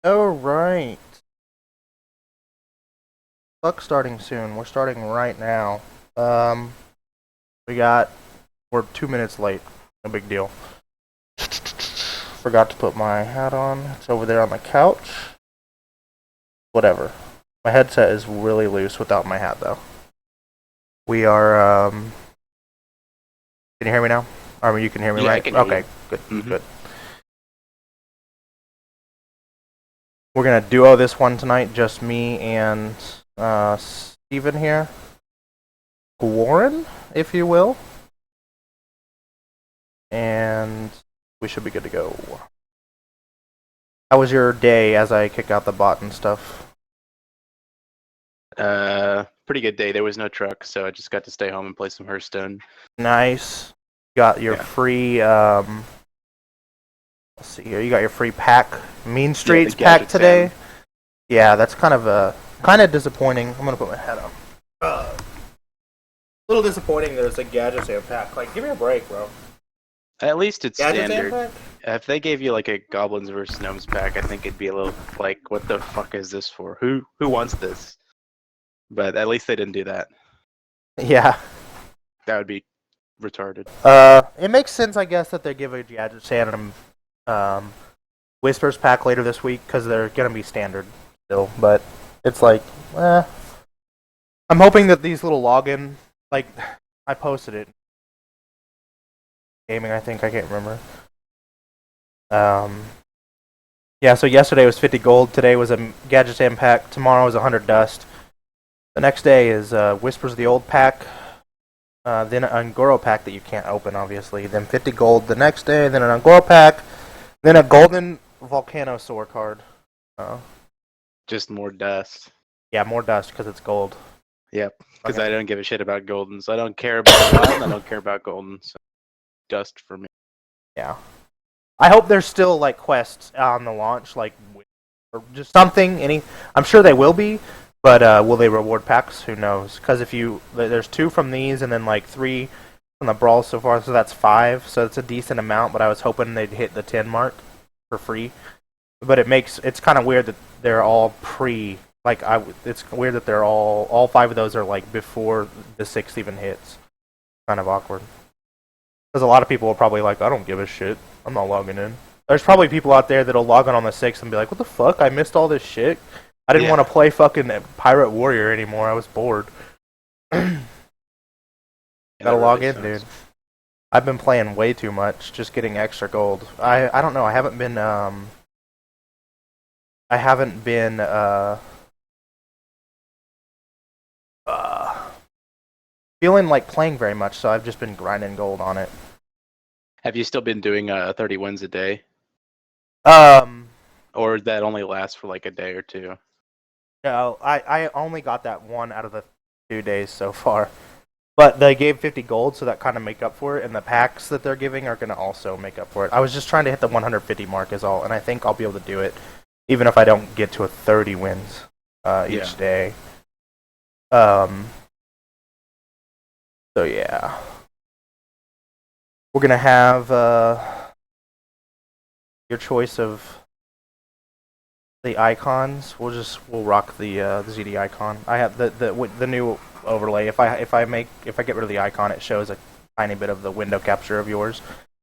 Alright. Fuck starting soon. We're starting right now. Um, we got. We're 2 minutes late. No big deal. Forgot to put my hat on. It's over there on the couch. Whatever. My headset is really loose without my hat, though. We are. Can you hear me now? I mean, you can hear me, Yeah, I right? can hear Okay, you. good, hmm good. We're gonna duo this one tonight. Just me and Steven here. Warren, if you will. And we should be good to go. How was your day as I kick out the bot and stuff? Pretty good day. There was no truck, so I just got to stay home and play some Hearthstone. Nice. Got your Yeah. free let's see here. You got your free pack, Mean Yeah, the Streets pack Gadget today. Sam. Yeah, that's kind of disappointing. I'm gonna put my head up. A little disappointing that it's a Gadget Sam pack. Like, give me a break, bro. At least it's Gadget Sam standard. pack? If they gave you like a Goblins vs Gnomes pack, I think it'd be a little like, what the fuck is this for? Who wants this? But at least they didn't do that. Yeah. That would be retarded. It makes sense, I guess, that they give a Gadget Sam Whispers pack later this week because they're gonna be standard still. But it's like, I'm hoping that these little login, like, I posted it. Gaming, I think, I can't remember. Yeah. So yesterday was 50 gold. Today was a Gadget Sam pack. Tomorrow is 100 dust. The next day is Whispers of the Old pack. Then an Ungoro pack that you can't open, obviously. Then 50 gold the next day. Then an Ungoro pack. Then a golden Volcanosaur card. Just more dust. Yeah, more dust because it's gold. Yep. Because Okay. I don't give a shit about Goldens. I don't care about Wild, and I don't care about Golden. So dust for me. Yeah. I hope there's still like quests on the launch, like or just something. I'm sure they will be, but will they reward packs? Who knows? Because if there's 2 from these, and then like 3 from the brawl so far, so that's 5. So it's a decent amount. But I was hoping they'd hit the 10 mark for free. But it's kind of weird that they're all pre. Like it's weird that they're all 5 of those are like before the 6th even hits. Kind of awkward. Because a lot of people will probably like, I don't give a shit. I'm not logging in. There's probably people out there that'll log in on the 6th and be like, what the fuck? I missed all this shit. I didn't Yeah. want to play fucking Pirate Warrior anymore. I was bored. Gotta That log really in, sucks. dude. I've been playing way too much, just getting extra gold. I don't know. I haven't been uh, feeling like playing very much, so I've just been grinding gold on it. Have you still been doing 30 wins a day? Um, Or that only lasts for like a day or two? no, I only got that one out of the 2 days so far. But they gave 50 gold, so that kind of make up for it, and the packs that they're giving are going to also make up for it. I was just trying to hit the 150 mark is all, and I think I'll be able to do it, even if I don't get to a 30 wins each day. So yeah. We're going to have your choice of the icons. We'll rock the ZD icon. I have the new overlay. If I get rid of the icon, it shows a tiny bit of the window capture of yours,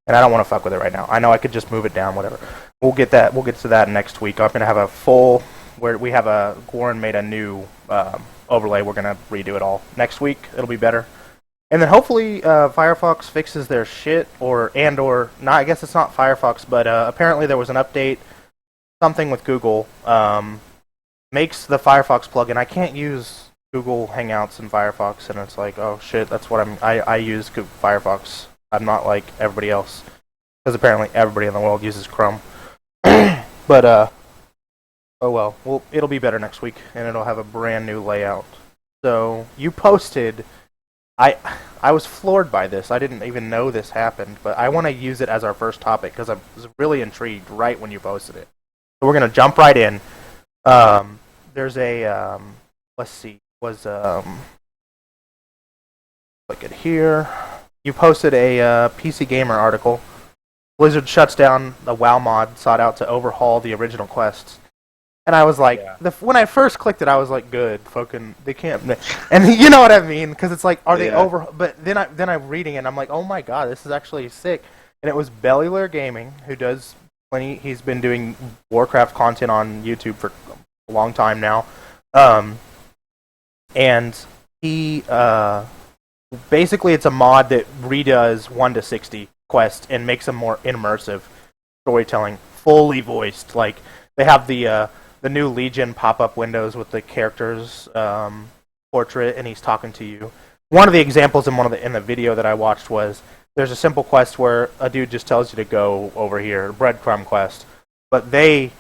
and I don't want to fuck with it right now. I know I could just move it down, whatever. We'll get to that next week. I'm gonna have a full where we have a Goran made a new overlay. We're gonna redo it all next week. It'll be better. And then hopefully Firefox fixes their shit, or not. I guess it's not Firefox, but apparently there was an update, something with Google makes the Firefox plugin. I can't use Google Hangouts in Firefox, and it's like, oh shit, that's what I use Firefox. I'm not like everybody else, because apparently everybody in the world uses Chrome. But oh well, it'll be better next week, and it'll have a brand new layout. So you posted. I was floored by this. I didn't even know this happened, but I want to use it as our first topic because I was really intrigued right when you posted it. So we're gonna jump right in. There's a let's see, was click it here. You posted a PC Gamer article Blizzard shuts down the WoW mod sought out to overhaul the original quests. And I was like, Yeah. when I first clicked it, I was like, good, fucking, they can't, and you know what I mean? Because it's like, are they Yeah. over? But then I'm reading it, and I'm like, oh my god, this is actually sick. And it was Bellular Gaming, who does plenty. He's been doing Warcraft content on YouTube for a long time now, and he basically it's a mod that redoes 1 to 60 quests and makes them more immersive storytelling, fully voiced. Like they have the new Legion pop-up windows with the character's portrait, and he's talking to you. One of the examples in the video that I watched was there's a simple quest where a dude just tells you to go over here, breadcrumb quest, but they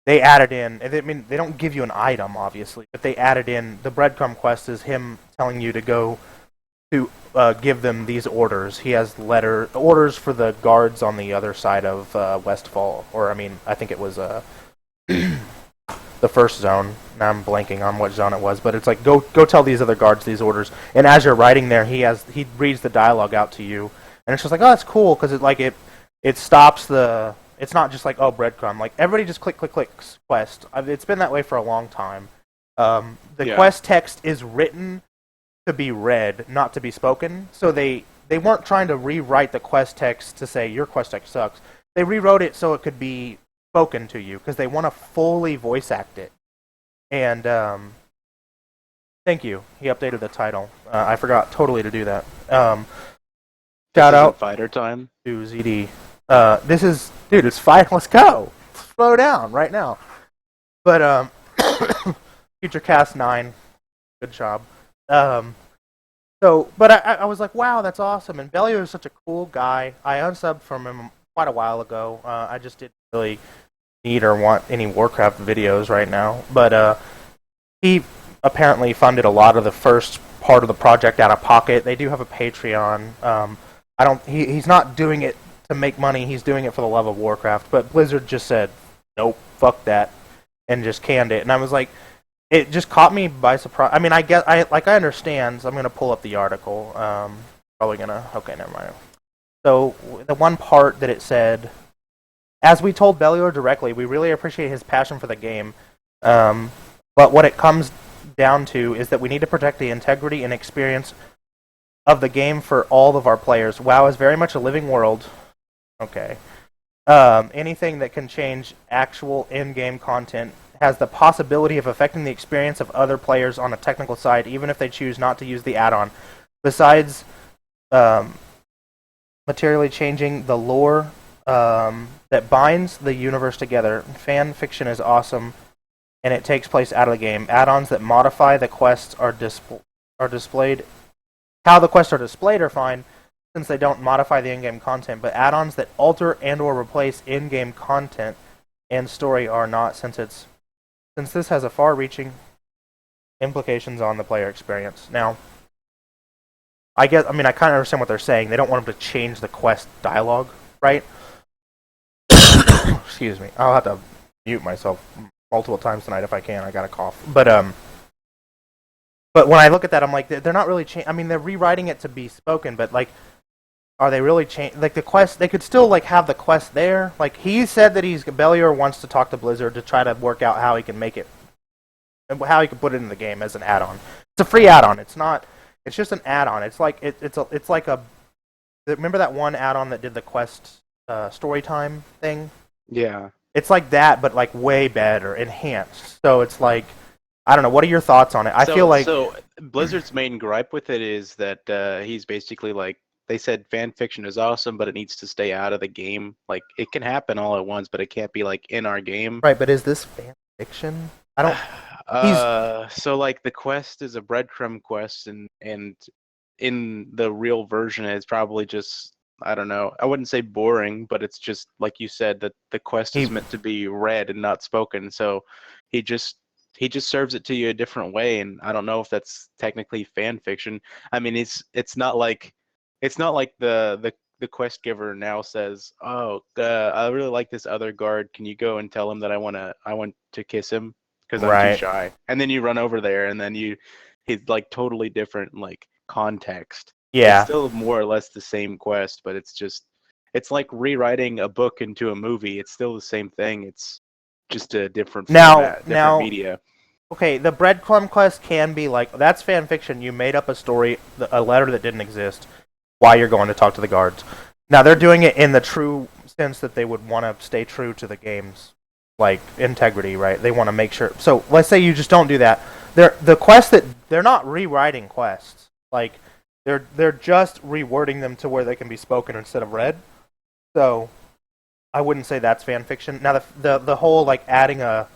added in. I mean, they don't give you an item, obviously, but they added in the breadcrumb quest is him telling you to go to give them these orders. He has orders for the guards on the other side of Westfall, or I mean, I think it was the first zone. Now I'm blanking on what zone it was, but it's like go tell these other guards these orders. And as you're writing there, he reads the dialogue out to you, and it's just like, oh, that's cool because it stops the. It's not just like, oh, breadcrumb. Like everybody just click quest. It's been that way for a long time. The quest text is written to be read, not to be spoken. So they weren't trying to rewrite the quest text to say your quest text sucks. They rewrote it so it could be spoken to you because they want to fully voice act it. And thank you. He updated the title. I forgot totally to do that. Shout out Fighter time to ZD. This is, dude. It's fight. Let's go. Slow down right now. But Future Cast 9. Good job. But I was like, wow, that's awesome. And Bellular is such a cool guy. I unsubbed from him quite a while ago. I just didn't really need or want any Warcraft videos right now. But he apparently funded a lot of the first part of the project out of pocket. They do have a Patreon. He's not doing it to make money. He's doing it for the love of Warcraft. But Blizzard just said, nope, fuck that, and just canned it. And I was like, it just caught me by surprise. I mean, I understand. So I'm gonna pull up the article. Probably gonna. Okay, never mind. So the one part that it said, as we told Bellular directly, we really appreciate his passion for the game. But what it comes down to is that we need to protect the integrity and experience of the game for all of our players. WoW is very much a living world. Okay. Anything that can change actual in-game content has the possibility of affecting the experience of other players on a technical side, even if they choose not to use the add-on. Besides materially changing the lore that binds the universe together, fan fiction is awesome, and it takes place out of the game. Add-ons that modify the quests are displayed. How the quests are displayed are fine, since they don't modify the in-game content, but add-ons that alter and or replace in-game content and story are not, since this has a far-reaching implications on the player experience. Now, I kind of understand what they're saying. They don't want them to change the quest dialogue, right? Excuse me. I'll have to mute myself multiple times tonight if I can. I got a cough. But when I look at that, I'm like, they're not really I mean, they're rewriting it to be spoken, but like, are they really like the quest? They could still like have the quest there. Like he said that Bellular wants to talk to Blizzard to try to work out how he can make it, how he can put it in the game as an add-on. It's a free add-on. It's not. It's just an add-on. It's like it's like a. Remember that one add-on that did the quest story time thing? Yeah. It's like that, but like way better, enhanced. So it's like, I don't know. What are your thoughts on it? I feel like Blizzard's main gripe with it is that he's basically like, they said fan fiction is awesome, but it needs to stay out of the game. Like it can happen all at once, but it can't be like in our game. right. But is this fan fiction? I don't. So like the quest is a breadcrumb quest, and in the real version, it's probably just, I don't know. I wouldn't say boring, but it's just like you said that the quest is meant to be read and not spoken. So he just serves it to you a different way, and I don't know if that's technically fan fiction. I mean, it's not like the quest giver now says, "Oh, I really like this other guard. Can you go and tell him that I want to kiss him because I'm too shy?" And then you run over there, and then he's like totally different like context. Yeah. It's still more or less the same quest, but it's just it's like rewriting a book into a movie. It's still the same thing. It's just a different Now, format, different now, media. okay, the breadcrumb quest can be like, that's fan fiction. You made up a story, a letter that didn't exist, while you're going to talk to the guards. Now they're doing it in the true sense that they would want to stay true to the game's like integrity, right? They want to make sure. So let's say you just don't do that. The quests that they're not rewriting quests. Like they're just rewording them to where they can be spoken instead of read. So I wouldn't say that's fan fiction. Now the whole like adding a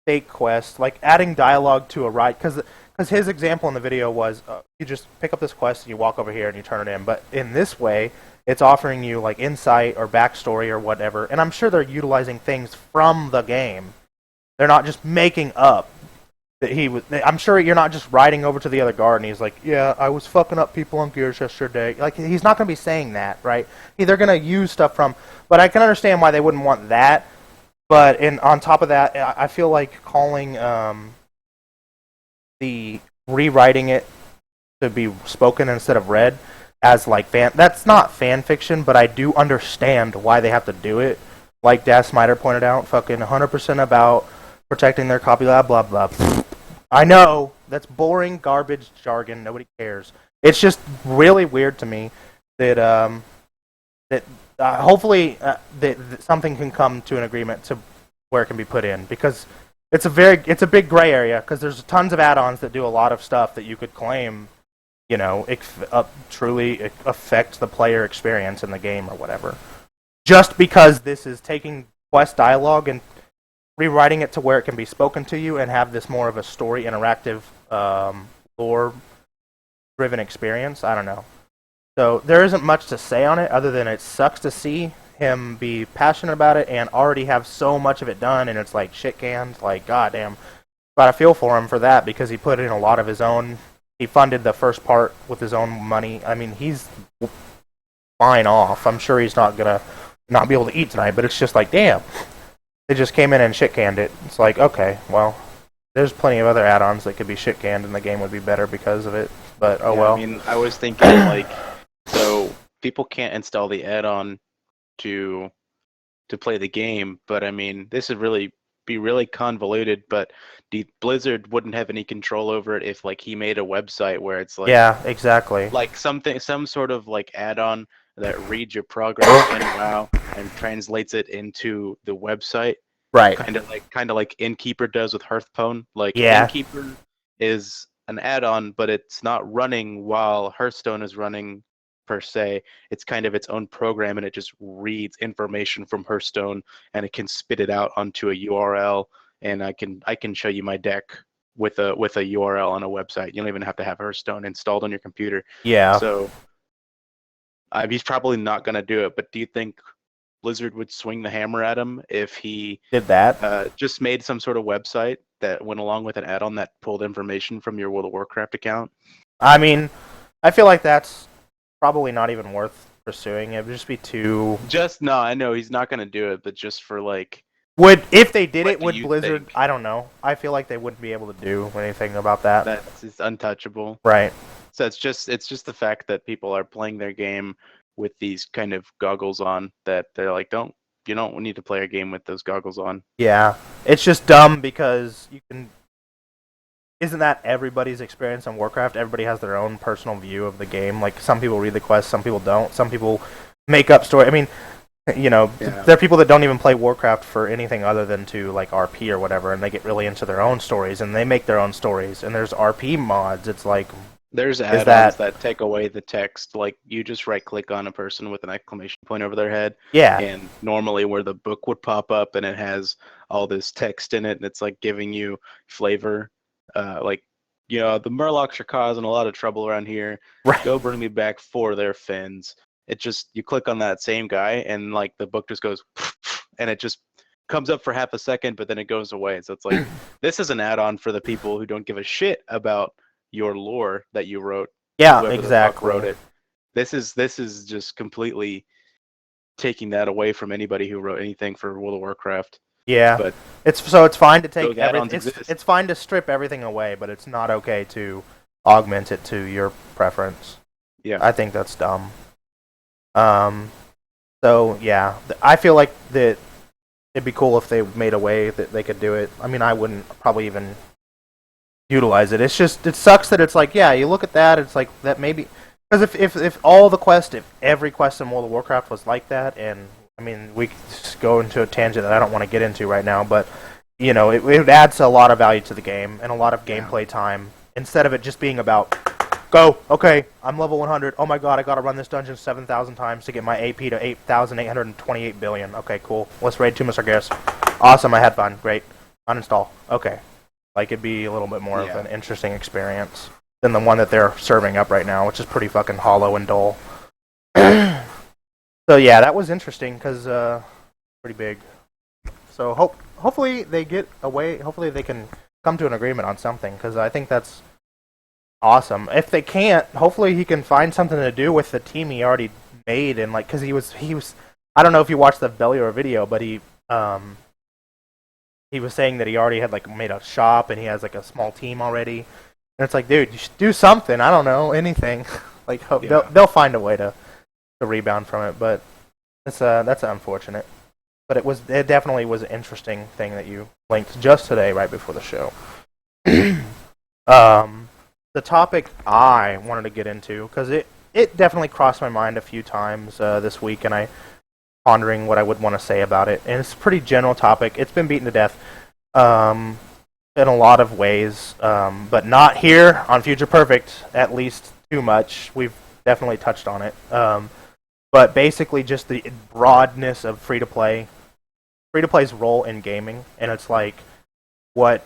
fake quest, like adding dialogue to a ride, because his example in the video was you just pick up this quest and you walk over here and you turn it in. But in this way, it's offering you like insight or backstory or whatever. And I'm sure they're utilizing things from the game. They're not just making up that he was. I'm sure you're not just riding over to the other guard and he's like, "Yeah, I was fucking up people on Gears yesterday." Like he's not going to be saying that, right? They're going to use stuff from. But I can understand why they wouldn't want that. But on top of that, I feel like calling the rewriting it to be spoken instead of read as like that's not fan fiction, but I do understand why they have to do it. Like Das Smiter pointed out, fucking 100% about protecting their copy, blah blah blah. I know that's boring garbage jargon. Nobody cares. It's just really weird to me that hopefully that something can come to an agreement to where it can be put in, because it's a big gray area, because there's tons of add-ons that do a lot of stuff that you could claim, you know, truly affect the player experience in the game or whatever. Just because this is taking quest dialogue and rewriting it to where it can be spoken to you and have this more of a story interactive lore-driven experience, I don't know. So there isn't much to say on it other than it sucks to see him be passionate about it and already have so much of it done, and it's like shit canned. Like, goddamn. But I feel for him for that, because he put in a lot of his own. He funded the first part with his own money. I mean, he's fine off. I'm sure he's not gonna not be able to eat tonight, but it's just like, damn. They just came in and shit canned it. It's like, okay, well, there's plenty of other add-ons that could be shit canned and the game would be better because of it. But oh Yeah, well. I mean, I was thinking like, so people can't install the add-on to play the game, but I mean, this would really be really convoluted. But Blizzard wouldn't have any control over it if like he made a website where it's like, Yeah, exactly. like some sort of like add-on that reads your progress in WoW and translates it into the website. Right. Kind of like Innkeeper does with Hearthstone. Like Yeah. Innkeeper is an add-on, but it's not running while Hearthstone is running per se. It's kind of its own program, and it just reads information from Hearthstone and it can spit it out onto a URL. And I can show you my deck with a URL on a website. You don't even have to have Hearthstone installed on your computer. Yeah. So he's probably not going to do it. But do you think Blizzard would swing the hammer at him if he Did that? just made some sort of website that went along with an add-on that pulled information from your World of Warcraft account? I mean, I feel like that's probably not even worth pursuing. It would just be too. No, I know he's not going to do it, but just for like. If they did it, do would you Blizzard? think? I don't know. I feel like they wouldn't be able to do anything about that. It's untouchable. Right. So it's just the fact that people are playing their game with these kind of goggles on that they're like, you don't need to play a game with those goggles on. Yeah. It's just dumb because you can. Isn't that everybody's experience on Warcraft? Everybody has their own personal view of the game. Like, some people read the quests, some people don't. Some people make up story. I mean, you know, Yeah. there are people that don't even play Warcraft for anything other than to like RP or whatever, and they get really into their own stories and they make their own stories. And there's RP mods. It's like, There's add-ons that take away the text. Like, you just right-click on a person with an exclamation point over their head, yeah, and normally where the book would pop up and it has all this text in it, and it's like giving you flavor. Like, you know, the Murlocs are causing a lot of trouble around here. right. Go bring me back 4 of their fins. It just, you click on that same guy, and like the book just goes, and it just comes up for half a second, but then it goes away. So it's like, this is an add-on for the people who don't give a shit about your lore that you wrote. Yeah, Whoever the fuck exactly. wrote it. This is just completely taking that away from anybody who wrote anything for World of Warcraft. Yeah, But it's fine to take those add-ons everything. exist. It's fine to strip everything away, but it's not okay to augment it to your preference. Yeah. I think that's dumb. So yeah, I feel like that it'd be cool if they made a way that they could do it. I mean, I wouldn't probably even utilize it. It's just it sucks that it's like, yeah, you look at that, it's like that maybe because if all the quest, if every quest in World of Warcraft was like that, and I mean we could just go into a tangent that I don't want to get into right now, but it adds a lot of value to the game and a lot of gameplay time instead of it just being about go, okay, I'm level 100. Oh my god, I gotta run this dungeon 7,000 times to get my AP to 8,828 billion. Okay, cool. Let's raid Tomb of Sargeras. Awesome, I had fun. Great. Uninstall. Okay. Like, it'd be a little bit more of an interesting experience than the one that they're serving up right now, which is pretty fucking hollow and dull. So yeah, that was interesting, because, pretty big. So hopefully they get away, hopefully they can come to an agreement on something, because I think that's awesome. If they can't, hopefully he can find something to do with the team he already made, and like, because he was, I don't know if you watched the Bellior video, but he was saying that he already had like made a shop and he has like a small team already, and it's like, dude, you should do something. I don't know, anything. Like, they'll find a way to rebound from it, but that's unfortunate. But it definitely was an interesting thing that you linked just today, right before the show. The topic I wanted to get into, because it definitely crossed my mind a few times this week, and I pondering what I would want to say about it. And it's a pretty general topic. It's been beaten to death in a lot of ways, but not here on Future Perfect, at least too much. We've definitely touched on it. But basically just the broadness of free-to-play. Free-to-play's role in gaming, and it's like what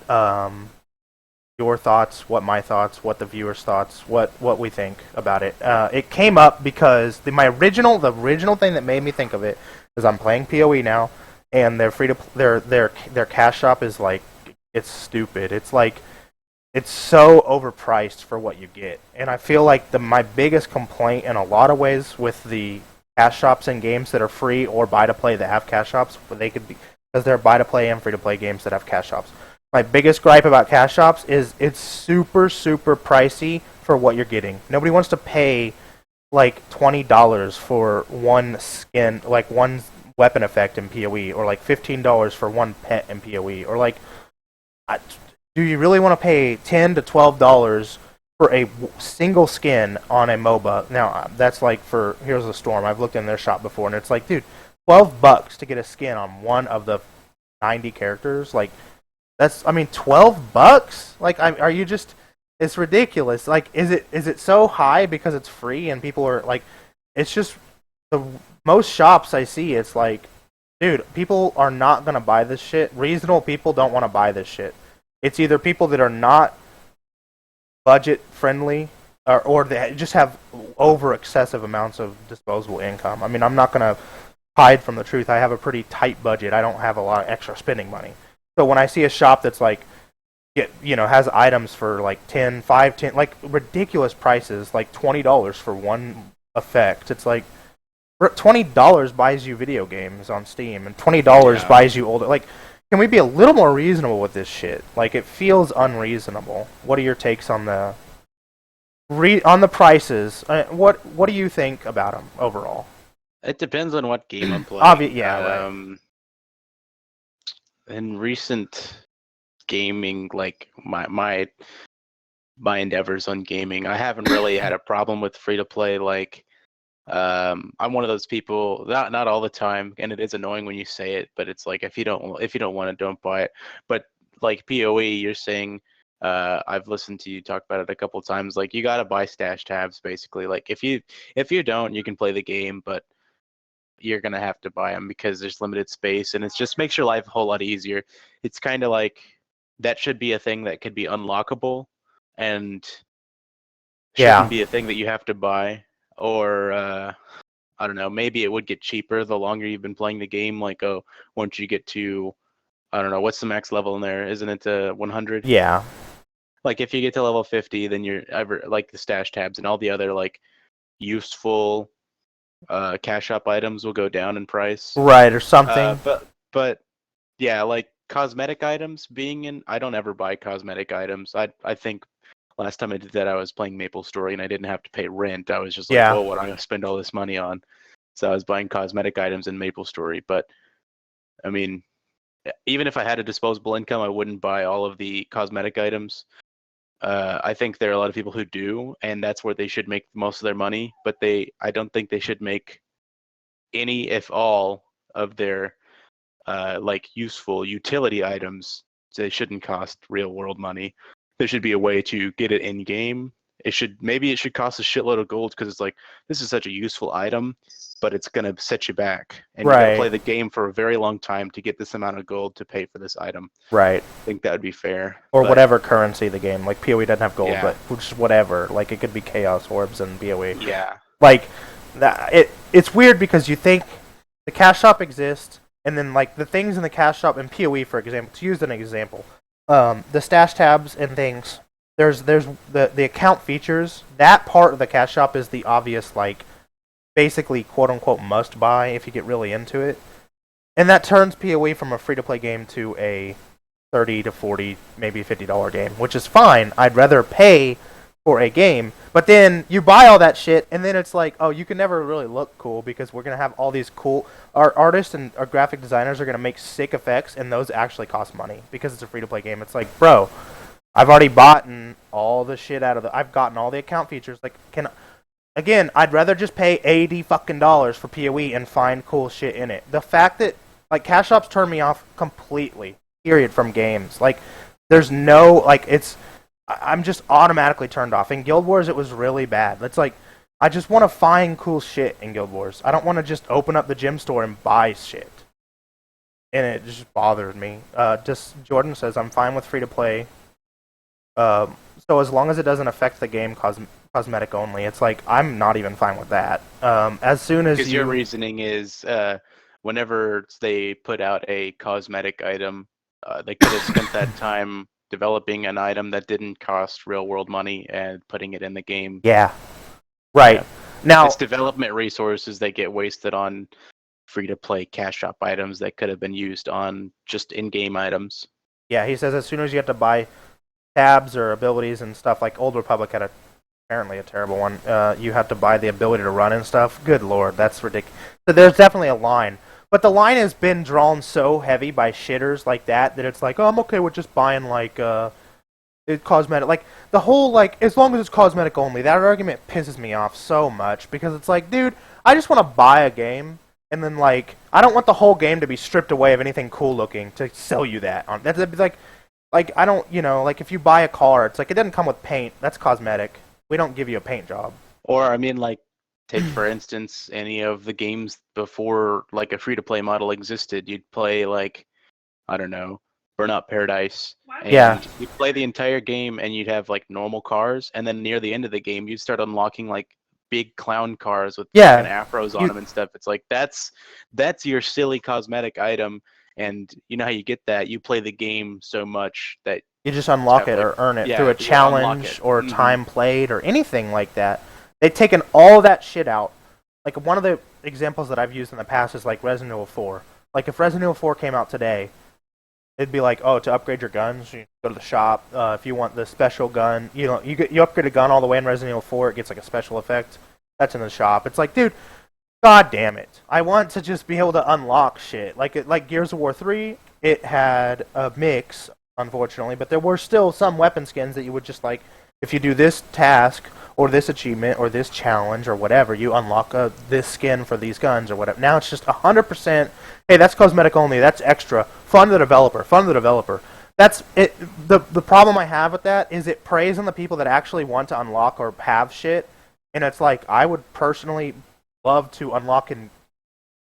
your thoughts, what my thoughts, what the viewers' thoughts, what we think about it. It came up because the original thing that made me think of it is I'm playing PoE now, and their cash shop is like, it's stupid. It's like, it's so overpriced for what you get, and I feel like my biggest complaint in a lot of ways with the cash shops in games that are free or buy to play that have cash shops, where they could be, because they're buy to play and free to play games that have cash shops. My biggest gripe about cash shops is it's super, super pricey for what you're getting. Nobody wants to pay like $20 for one skin, like one weapon effect in PoE, or like $15 for one pet in PoE, or like, do you really want to pay $10 to $12 for a single skin on a MOBA? Now that's like for Heroes of the Storm. I've looked in their shop before, and it's like, dude, $12 to get a skin on one of the 90 characters, like. That's, I mean, $12? Like, are you just? It's ridiculous. Like, is it so high because it's free and people are like, it's just the most shops I see. It's like, dude, people are not gonna buy this shit. Reasonable people don't want to buy this shit. It's either people that are not budget friendly, or they just have over excessive amounts of disposable income. I mean, I'm not gonna hide from the truth. I have a pretty tight budget. I don't have a lot of extra spending money. So when I see a shop that's like, has items for like 10, like ridiculous prices, like $20 for one effect, it's like $20 buys you video games on Steam, and $20 buys you older. Like, can we be a little more reasonable with this shit? Like, it feels unreasonable. What are your takes on the prices? What do you think about them overall? It depends on what game I'm playing. Right. In recent gaming, like my endeavors on gaming, I haven't really had a problem with free to play. Like, I'm one of those people, not all the time, and it is annoying when you say it, but it's like, if you don't want it, don't buy it. But like PoE, you're saying, I've listened to you talk about it a couple times. Like, you gotta buy stash tabs basically. Like, if you don't, you can play the game, but you're gonna have to buy them because there's limited space, and it just makes your life a whole lot easier. It's kind of like that should be a thing that could be unlockable, and shouldn't be a thing that you have to buy. Or I don't know, maybe it would get cheaper the longer you've been playing the game. Like, once you get to, I don't know, what's the max level in there? Isn't it 100? Yeah. Like, if you get to level 50, then you're like the stash tabs and all the other like useful cash shop items will go down in price, right, or something. But yeah, like cosmetic items being in, I don't ever buy cosmetic items. I think last time I did that, I was playing Maple Story and I didn't have to pay rent. I was just like, oh, what am I gonna spend all this money on? so I was buying cosmetic items in MapleStory. But I mean, even if I had a disposable income, I wouldn't buy all of the cosmetic items. I think there are a lot of people who do, and that's where they should make most of their money. But I don't think they should make any, if all, of their like useful utility items. They shouldn't cost real world money. There should be a way to get it in game. Maybe it should cost a shitload of gold because it's like this is such a useful item, but it's gonna set you back, and you gotta play the game for a very long time to get this amount of gold to pay for this item. Right. I think that would be fair. Or whatever currency the game. Like PoE doesn't have gold, Yeah. but just whatever. Like it could be Chaos Orbs and PoE. Yeah. Like it's weird because you think the cash shop exists, and then like the things in the cash shop in PoE, for example, to use an example, the stash tabs and things. There's the account features. That part of the cash shop is the obvious, like, basically quote unquote must buy if you get really into it, and that turns PoE from a free to play game to a $30 to $40, maybe $50 game, which is fine. I'd rather pay for a game, but then you buy all that shit, and then it's like, oh, you can never really look cool because we're gonna have all these cool. Our artists and our graphic designers are gonna make sick effects, and those actually cost money because it's a free to play game. It's like, bro, I've already bought all the shit out of I've gotten all the account features. Like, again, I'd rather just pay $80 fucking for PoE and find cool shit in it. The fact that like cash shops turn me off completely. Period from games. Like, there's no like I'm just automatically turned off. In Guild Wars, it was really bad. It's like I just want to find cool shit in Guild Wars. I don't want to just open up the gym store and buy shit. And it just bothered me. Just Jordan says I'm fine with free to play. So as long as it doesn't affect the game cosmetic only, it's like I'm not even fine with that. As soon as your reasoning is whenever they put out a cosmetic item, they could have spent that time developing an item that didn't cost real world money and putting it in the game. Yeah. Right. Yeah. Now it's development resources that get wasted on free to play cash shop items that could have been used on just in-game items. Yeah, he says as soon as you have to buy tabs or abilities and stuff, like Old Republic had apparently a terrible one. You have to buy the ability to run and stuff. Good lord, that's ridiculous. So there's definitely a line. But the line has been drawn so heavy by shitters like that it's like, oh, I'm okay with just buying like cosmetic. Like the whole like as long as it's cosmetic only, that argument pisses me off so much because it's like, dude, I just want to buy a game and then like I don't want the whole game to be stripped away of anything cool looking to sell you that on. That'd be like I don't, like if you buy a car, it's like it doesn't come with paint. That's cosmetic. We don't give you a paint job. Or I mean, like, take for instance any of the games before like a free to play model existed. You'd play like, I don't know, Burnout Paradise. And yeah. You'd play the entire game and you'd have like normal cars, and then near the end of the game you'd start unlocking like big clown cars with fucking afros on them and stuff. It's like that's your silly cosmetic item. And you know how you get that? You play the game so much that you just unlock it or earn it through a challenge or time played or anything like that. They've taken all that shit out. Like one of the examples that I've used in the past is like Resident Evil 4. Like if Resident Evil 4 came out today, it'd be like, oh, to upgrade your guns, you go to the shop. If you want the special gun, you upgrade a gun all the way in Resident Evil 4, it gets like a special effect. That's in the shop. It's like, dude, god damn it. I want to just be able to unlock shit. Like Gears of War 3, it had a mix, unfortunately, but there were still some weapon skins that you would just like, if you do this task or this achievement or this challenge or whatever, you unlock this skin for these guns or whatever. Now it's just 100%, hey, that's cosmetic only, that's extra. Fund the developer. That's it. The problem I have with that is it preys on the people that actually want to unlock or have shit, and it's like, I would personally love to unlock and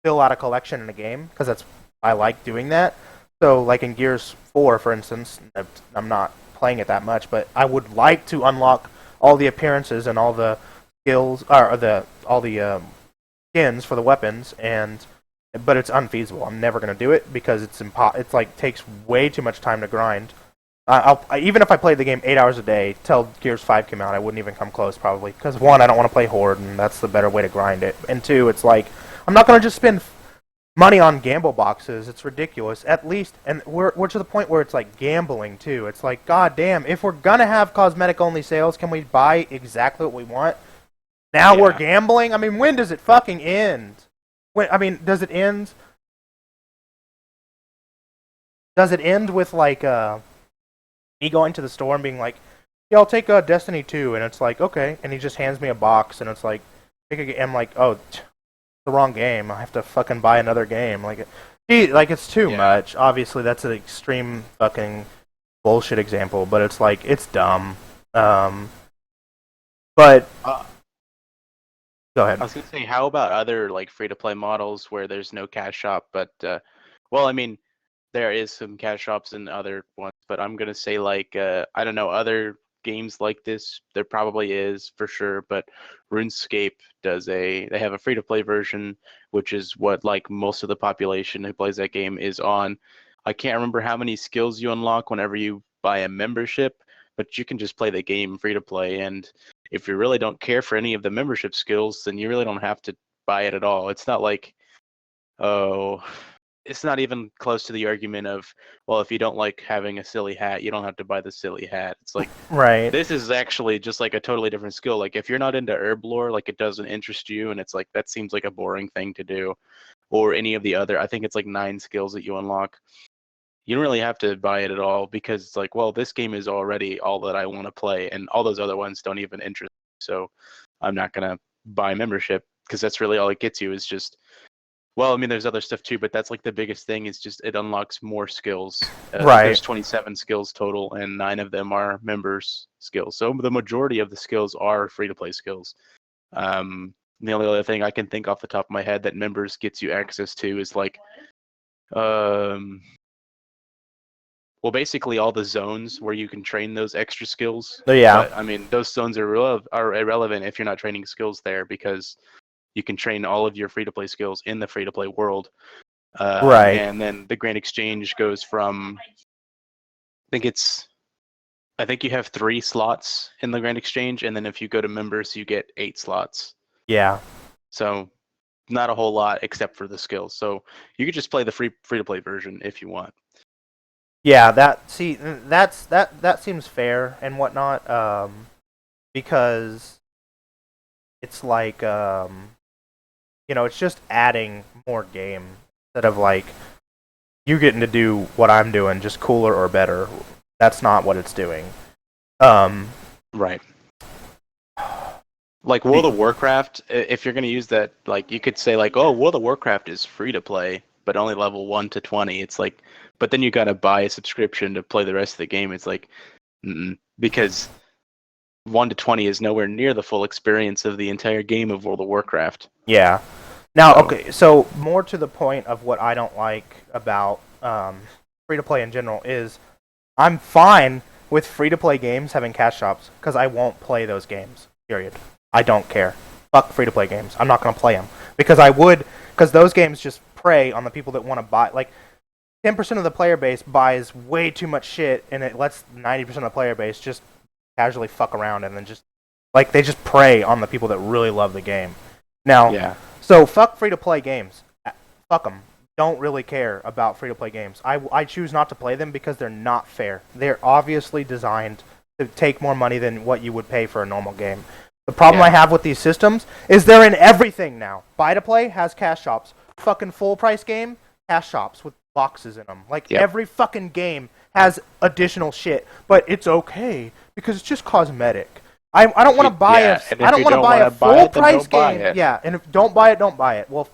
fill out a collection in a game because I like doing that. So like in Gears 4, for instance, I'm not playing it that much, but I would like to unlock all the appearances and all the skills or all the skins for the weapons, but it's unfeasible. I'm never going to do it because it's like takes way too much time to grind. Even if I played the game 8 hours a day till Gears 5 came out, I wouldn't even come close probably. Because one, I don't want to play Horde, and that's the better way to grind it. And two, it's like, I'm not going to just spend money on gamble boxes. It's ridiculous. At least, and we're to the point where it's like gambling too. It's like, god damn, if we're going to have cosmetic only sales, can we buy exactly what we want? Now we're gambling? I mean, when does it fucking end? I mean, does it end? Does it end with like me going to the store and being like, "Yeah, I'll take Destiny 2," and it's like, "Okay," and he just hands me a box and it's like, I'm like, "Oh, the wrong game. I have to fucking buy another game." Like, like it's too Yeah. much. Obviously, that's an extreme fucking bullshit example, but it's like it's dumb. Um, but Uh, go ahead. I was gonna say, how about other like free to play models where there's no cash shop, but well, I mean, there is some cash shops in other ones, but I'm gonna say like I don't know, other games like this, there probably is for sure, but RuneScape they have a free to play version, which is what like most of the population who plays that game is on. I can't remember how many skills you unlock whenever you buy a membership, but you can just play the game free to play, and if you really don't care for any of the membership skills, then you really don't have to buy it at all. It's not like, oh, it's not even close to the argument of, well, if you don't like having a silly hat, you don't have to buy the silly hat. It's like, Right. this is actually just like a totally different skill. Like, if you're not into herb lore, like it doesn't interest you, and it's like, that seems like a boring thing to do, or any of the other, I think it's like 9 skills that you unlock. You don't really have to buy it at all because it's like, well, this game is already all that I want to play, and all those other ones don't even interest me. So I'm not gonna buy membership because that's really all it gets you is just. Well, I mean, there's other stuff too, but that's like the biggest thing is just it unlocks more skills. I think Right. there's 27 skills total, and 9 of them are members skills. So the majority of the skills are free to play skills. The only other thing I can think off the top of my head that members gets you access to is like, um, well, basically all the zones where you can train those extra skills. So yeah. But I mean, those zones are irrelevant if you're not training skills there because you can train all of your free to play skills in the free to play world. Right. And then the Grand Exchange goes from I think you have 3 slots in the Grand Exchange, and then if you go to members, you get 8 slots. Yeah. So not a whole lot except for the skills. So you could just play the free to play version if you want. Yeah. That seems fair and whatnot. Because it's like it's just adding more game instead of like you getting to do what I'm doing, just cooler or better. That's not what it's doing. Right. Like World of Warcraft, if you're going to use that, like you could say like, oh, World of Warcraft is free to play, but only level 1 to 20. It's like, but then you got to buy a subscription to play the rest of the game. It's like, because 1 to 20 is nowhere near the full experience of the entire game of World of Warcraft. Yeah. Now, okay, so more to the point of what I don't like about free to play in general is I'm fine with free to play games having cash shops because I won't play those games. Period. I don't care. Fuck free to play games. I'm not gonna play them because those games just prey on the people that want to buy. Like 10% of the player base buys way too much shit, and it lets 90% of the player base just casually fuck around and then just like they just prey on the people that really love the game. Now, Yeah. So fuck free to play games. Fuck them. Don't really care about free to play games. I choose not to play them because they're not fair. They're obviously designed to take more money than what you would pay for a normal game. The problem I have with these systems is they're in everything now. Buy to play has cash shops. Fucking full price game, cash shops with boxes in them. Like every fucking game has additional shit, but it's okay because it's just cosmetic. I don't want to buy I don't want to buy a full price game. Yeah, and if don't buy it, don't buy it. Well,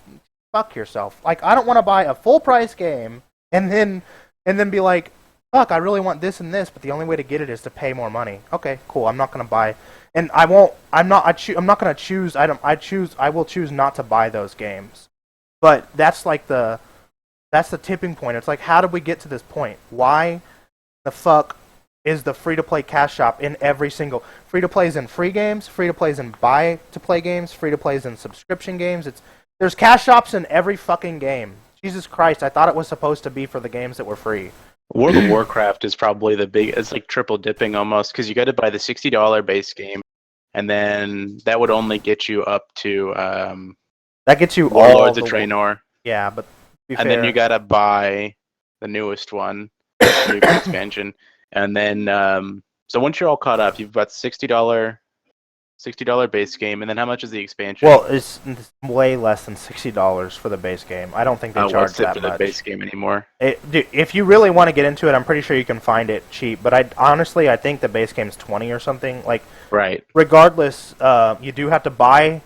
fuck yourself. Like I don't want to buy a full price game and then be like, fuck, I really want this and this, but the only way to get it is to pay more money. Okay, cool. I'm not gonna buy, and I won't. I'm not gonna choose. I will choose not to buy those games. But that's the tipping point. It's like, how did we get to this point? Why the fuck is the free to play cash shop in every single free to plays in free games, free to plays in buy to play games, free to plays in subscription games? There's cash shops in every fucking game. Jesus Christ, I thought it was supposed to be for the games that were free. World of Warcraft is probably it's like triple dipping almost because you got to buy the $60 base game, and then that would only get you up to that gets you Warlords of Draenor. Yeah, but then you gotta buy the newest one, the new expansion, and then so once you're all caught up, you've got $60 $60 base game, and then how much is the expansion? Well, it's way less than $60 for the base game. I don't think they charge What's it that for the much. base game anymore? Dude, if you really want to get into it, I'm pretty sure you can find it cheap. But I think the base game is 20 or something. Like, Right. regardless, you do have to buy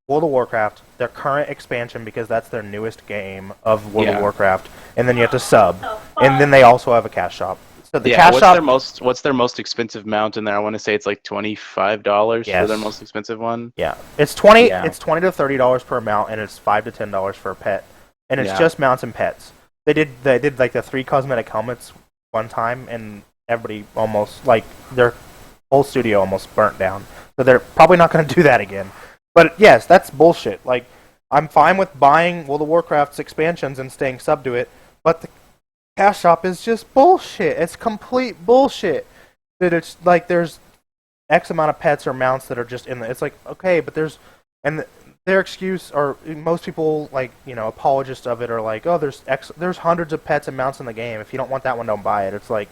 World of Warcraft, their current expansion, because that's their newest game of World of Warcraft, and then you have to sub, and then they also have a cash shop. So the cash shop. What's their most expensive mount in there? I want to say it's like $25 for their most expensive one. Yeah, it's 20. Yeah. It's $20 to $30 per mount, and it's $5 to $10 for a pet, and it's just mounts and pets. They did like the 3 cosmetic helmets one time, and everybody almost, like, their whole studio almost burnt down. So they're probably not going to do that again. But yes, that's bullshit. Like, I'm fine with buying World of Warcraft's expansions and staying sub to it, but the cash shop is just bullshit. It's complete bullshit. That it's like there's X amount of pets or mounts that are just in the. It's like, okay, but there's, and their excuse, or most people, like, you know, apologists of it, are like, oh, there's hundreds of pets and mounts in the game. If you don't want that one, don't buy it. It's like,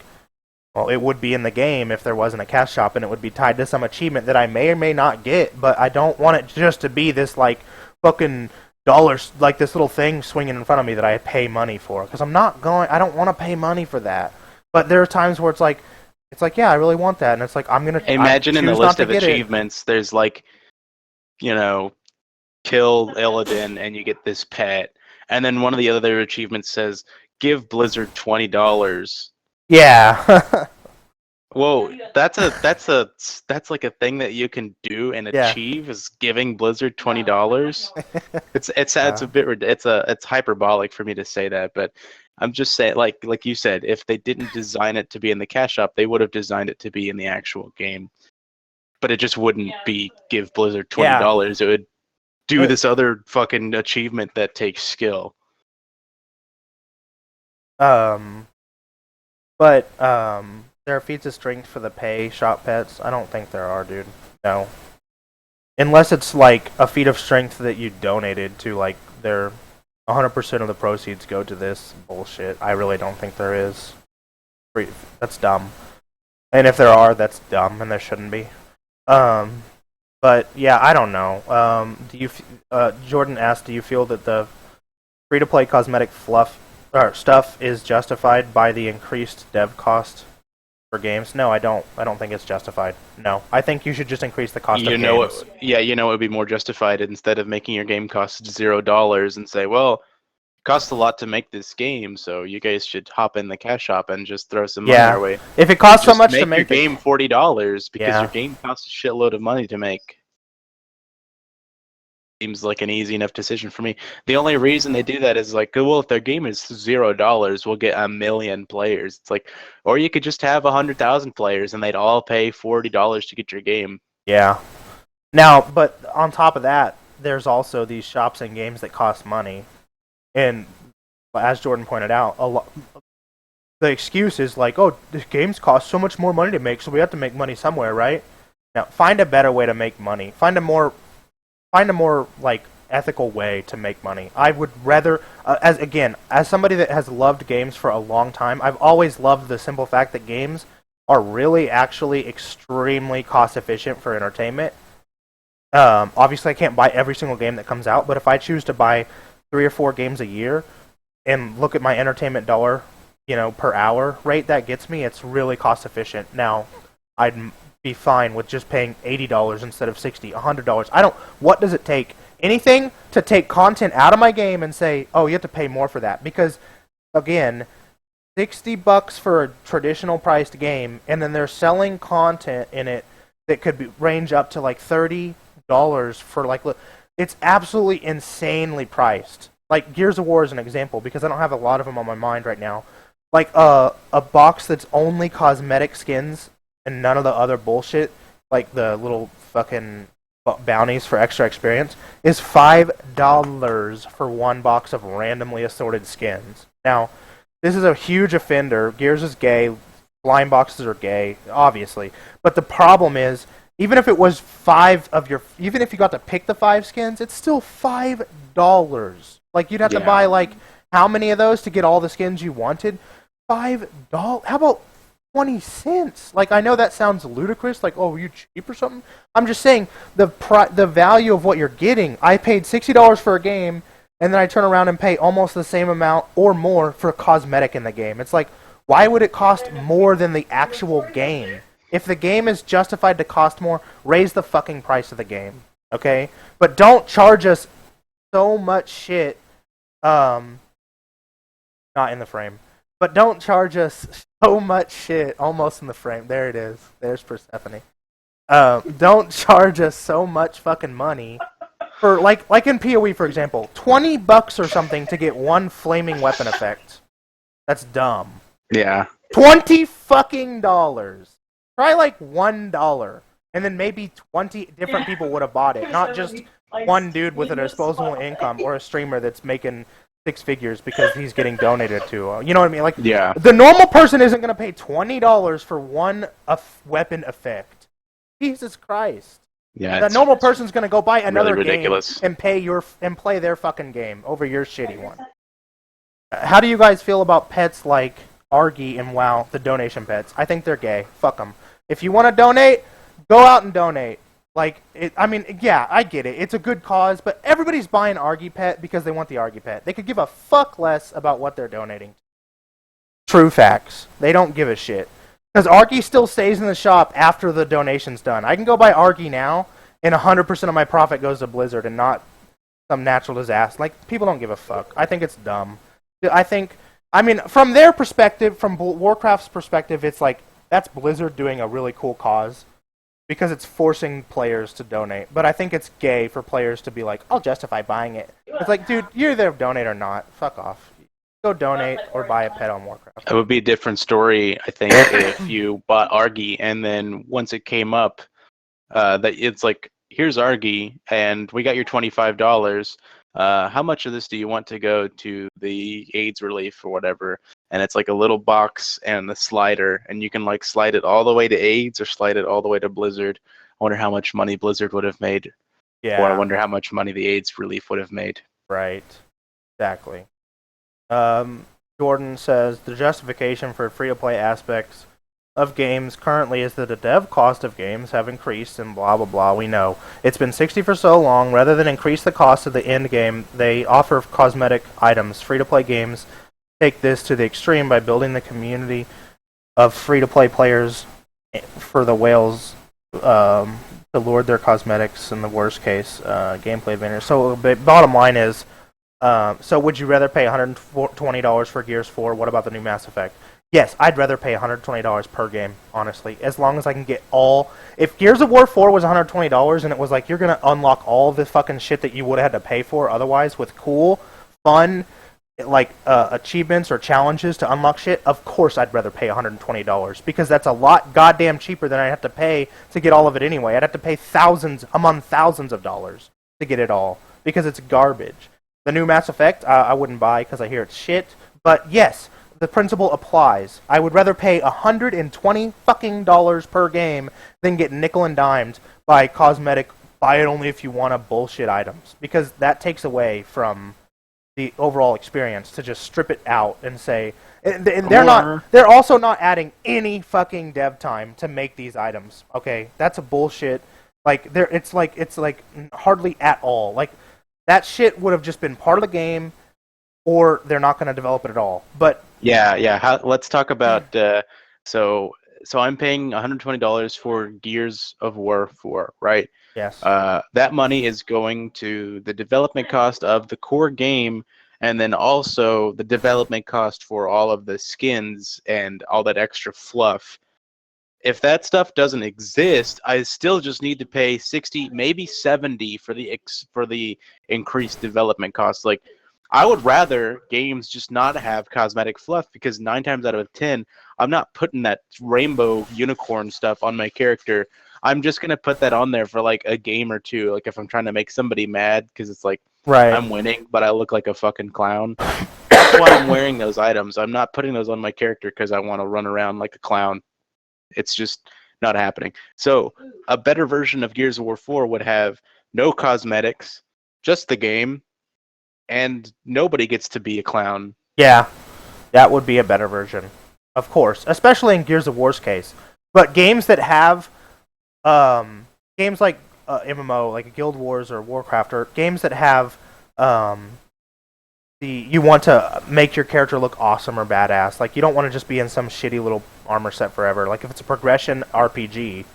well, it would be in the game if there wasn't a cash shop, and it would be tied to some achievement that I may or may not get, but I don't want it just to be this, like, fucking dollars, like this little thing swinging in front of me that I pay money for, because I don't want to pay money for that. But there are times where it's like, yeah, I really want that, and it's like, Imagine in the list of achievements, there's like, you know, kill Illidan and you get this pet, and then one of the other achievements says give Blizzard $20. Yeah. Whoa, that's like a thing that you can do and achieve, is giving Blizzard $20. It's a bit, it's hyperbolic for me to say that, but I'm just saying, like you said, if they didn't design it to be in the cash shop, they would have designed it to be in the actual game. But it just wouldn't be give Blizzard $20. It would do this other fucking achievement that takes skill. But there are feats of strength for the pay shop pets. I don't think there are, dude. No. Unless it's like a feat of strength that you donated to, like, their 100% of the proceeds go to this bullshit. I really don't think there is. That's dumb. And if there are, that's dumb, and there shouldn't be. But yeah, I don't know. Jordan asked, do you feel that the free-to-play cosmetic stuff is justified by the increased dev cost for games? No, I don't. I don't think it's justified. No, I think you should just increase the cost of games. It would be more justified instead of making your game cost $0 and say, well, it costs a lot to make this game, so you guys should hop in the cash shop and just throw some money our way. If it costs so much to make your game $40 because your game costs a shitload of money to make. Seems like an easy enough decision for me. The only reason they do that is like, well, if their game is $0, we'll get 1 million players. It's like, or you could just have 100,000 players and they'd all pay $40 to get your game. Yeah. Now, but on top of that, there's also these shops and games that cost money, and as Jordan pointed out, the excuse is like, oh, the games cost so much more money to make, so we have to make money somewhere, right? Now, find a better way to make money. Find a more like ethical way to make money. I would rather, as somebody that has loved games for a long time, I've always loved the simple fact that games are really actually extremely cost efficient for entertainment. Obviously, I can't buy every single game that comes out, but if I choose to buy 3 or 4 games a year and look at my entertainment dollar, per hour rate that gets me, it's really cost efficient. Now, I'd be fine with just paying $80 instead of $60, $100. What does it take? Anything to take content out of my game and say, oh, you have to pay more for that. Because, again, $60 for a traditional priced game, and then they're selling content in it that could range up to like $30 for like, it's absolutely insanely priced. Like Gears of War is an example, because I don't have a lot of them on my mind right now. Like a box that's only cosmetic skins and none of the other bullshit, like the little fucking bounties for extra experience, is $5 for one box of randomly assorted skins. Now, this is a huge offender. Gears is gay. Blind boxes are gay, obviously. But the problem is, even if it was even if you got to pick the 5 skins, it's still $5. Like, you'd have to buy, like, how many of those to get all the skins you wanted? $5. How about 20 cents. Like, I know that sounds ludicrous, like, oh, are you cheap or something? I'm just saying the value of what you're getting. I paid $60 for a game, and then I turn around and pay almost the same amount or more for a cosmetic in the game. It's like, why would it cost more than the actual game? If the game is justified to cost more, raise the fucking price of the game, okay? But don't charge us so much shit. Not in the frame. But don't charge us so much shit. Almost in the frame. There it is. There's Persephone. Don't charge us so much fucking money for like in PoE, for example, $20 or something to get one flaming weapon effect. That's dumb. Yeah. $20 fucking dollars. Try like $1, and then maybe 20 different people would have bought it, not just one dude with a disposable income or a streamer that's making 6 figures because he's getting donated to. You know what I mean? Like, Yeah. the normal person isn't going to pay $20 for one weapon effect. Jesus Christ. Yeah. The normal person's going to go buy another really game ridiculous. and play their fucking game over your shitty one. How do you guys feel about pets like Argy and WoW, the donation pets? I think they're gay. Fuck them. If you want to donate, go out and donate. Like, I mean, yeah, I get it. It's a good cause, but everybody's buying Argy pet because they want the Argy pet. They could give a fuck less about what they're donating. True facts. They don't give a shit. Because Argy still stays in the shop after the donation's done. I can go buy Argy now, and 100% of my profit goes to Blizzard and not some natural disaster. Like, people don't give a fuck. I think it's dumb. I mean, from their perspective, from Warcraft's perspective, it's like, that's Blizzard doing a really cool cause because it's forcing players to donate. But I think it's gay for players to be like, I'll justify buying it. It's like, dude, you either donate or not. Fuck off. Go donate or buy a pet on Warcraft. It would be a different story, I think, if you bought Argy and then once it came up, that it's like, here's Argy and we got your $25. How much of this do you want to go to the AIDS relief or whatever? And it's like a little box and the slider, and you can like slide it all the way to AIDS or slide it all the way to Blizzard. I wonder how much money Blizzard would have made. Yeah. Or I wonder how much money the AIDS relief would have made. Right. Exactly. Jordan says the justification for free-to-play aspects of games currently is that the dev cost of games have increased and blah blah blah. We know it's been 60 for so long. Rather than increase the cost of the end game, they offer cosmetic items. Free-to-play games take this to the extreme by building the community of free-to-play players for the whales to lord their cosmetics in the worst case gameplay advantage. So the bottom line is, so would you rather pay $120 for Gears 4? What about the new Mass Effect? Yes, I'd rather pay $120 per game, honestly, as long as I can get all... If Gears of War 4 was $120 and it was like, you're going to unlock all the fucking shit that you would have had to pay for otherwise with cool, fun, like, achievements or challenges to unlock shit, of course I'd rather pay $120, because that's a lot goddamn cheaper than I'd have to pay to get all of it anyway. I'd have to pay thousands of dollars to get it all, because it's garbage. The new Mass Effect, I wouldn't buy because I hear it's shit, but yes, the principle applies. I would rather pay $120 fucking dollars per game than get nickel and dimed by cosmetic, buy it only if you want a bullshit items, because that takes away from the overall experience to just strip it out and say, and they're also not adding any fucking dev time to make these items. Okay, that's a bullshit. Like it's like hardly at all. Like that shit would have just been part of the game, or they're not going to develop it at all. But yeah. Let's talk about. So I'm paying $120 for Gears of War 4, right? yes, That money is going to the development cost of the core game, and then also the development cost for all of the skins and all that extra fluff. If that stuff doesn't exist, I still just need to pay 60, maybe 70 for the increased development costs. Like, I would rather games just not have cosmetic fluff, because 9 times out of 10, I'm not putting that rainbow unicorn stuff on my character. I'm just gonna put that on there for like a game or two, like if I'm trying to make somebody mad because it's like right. I'm winning, but I look like a fucking clown. That's why I'm wearing those items. I'm not putting those on my character because I want to run around like a clown. It's just not happening. So a better version of Gears of War 4 would have no cosmetics, just the game, and nobody gets to be a clown. Yeah, that would be a better version. of course, especially in Gears of War's case. But games that have games like MMO, like Guild Wars or Warcraft, or games that have you want to make your character look awesome or badass. Like you don't want to just be in some shitty little armor set forever. Like if it's a progression RPG,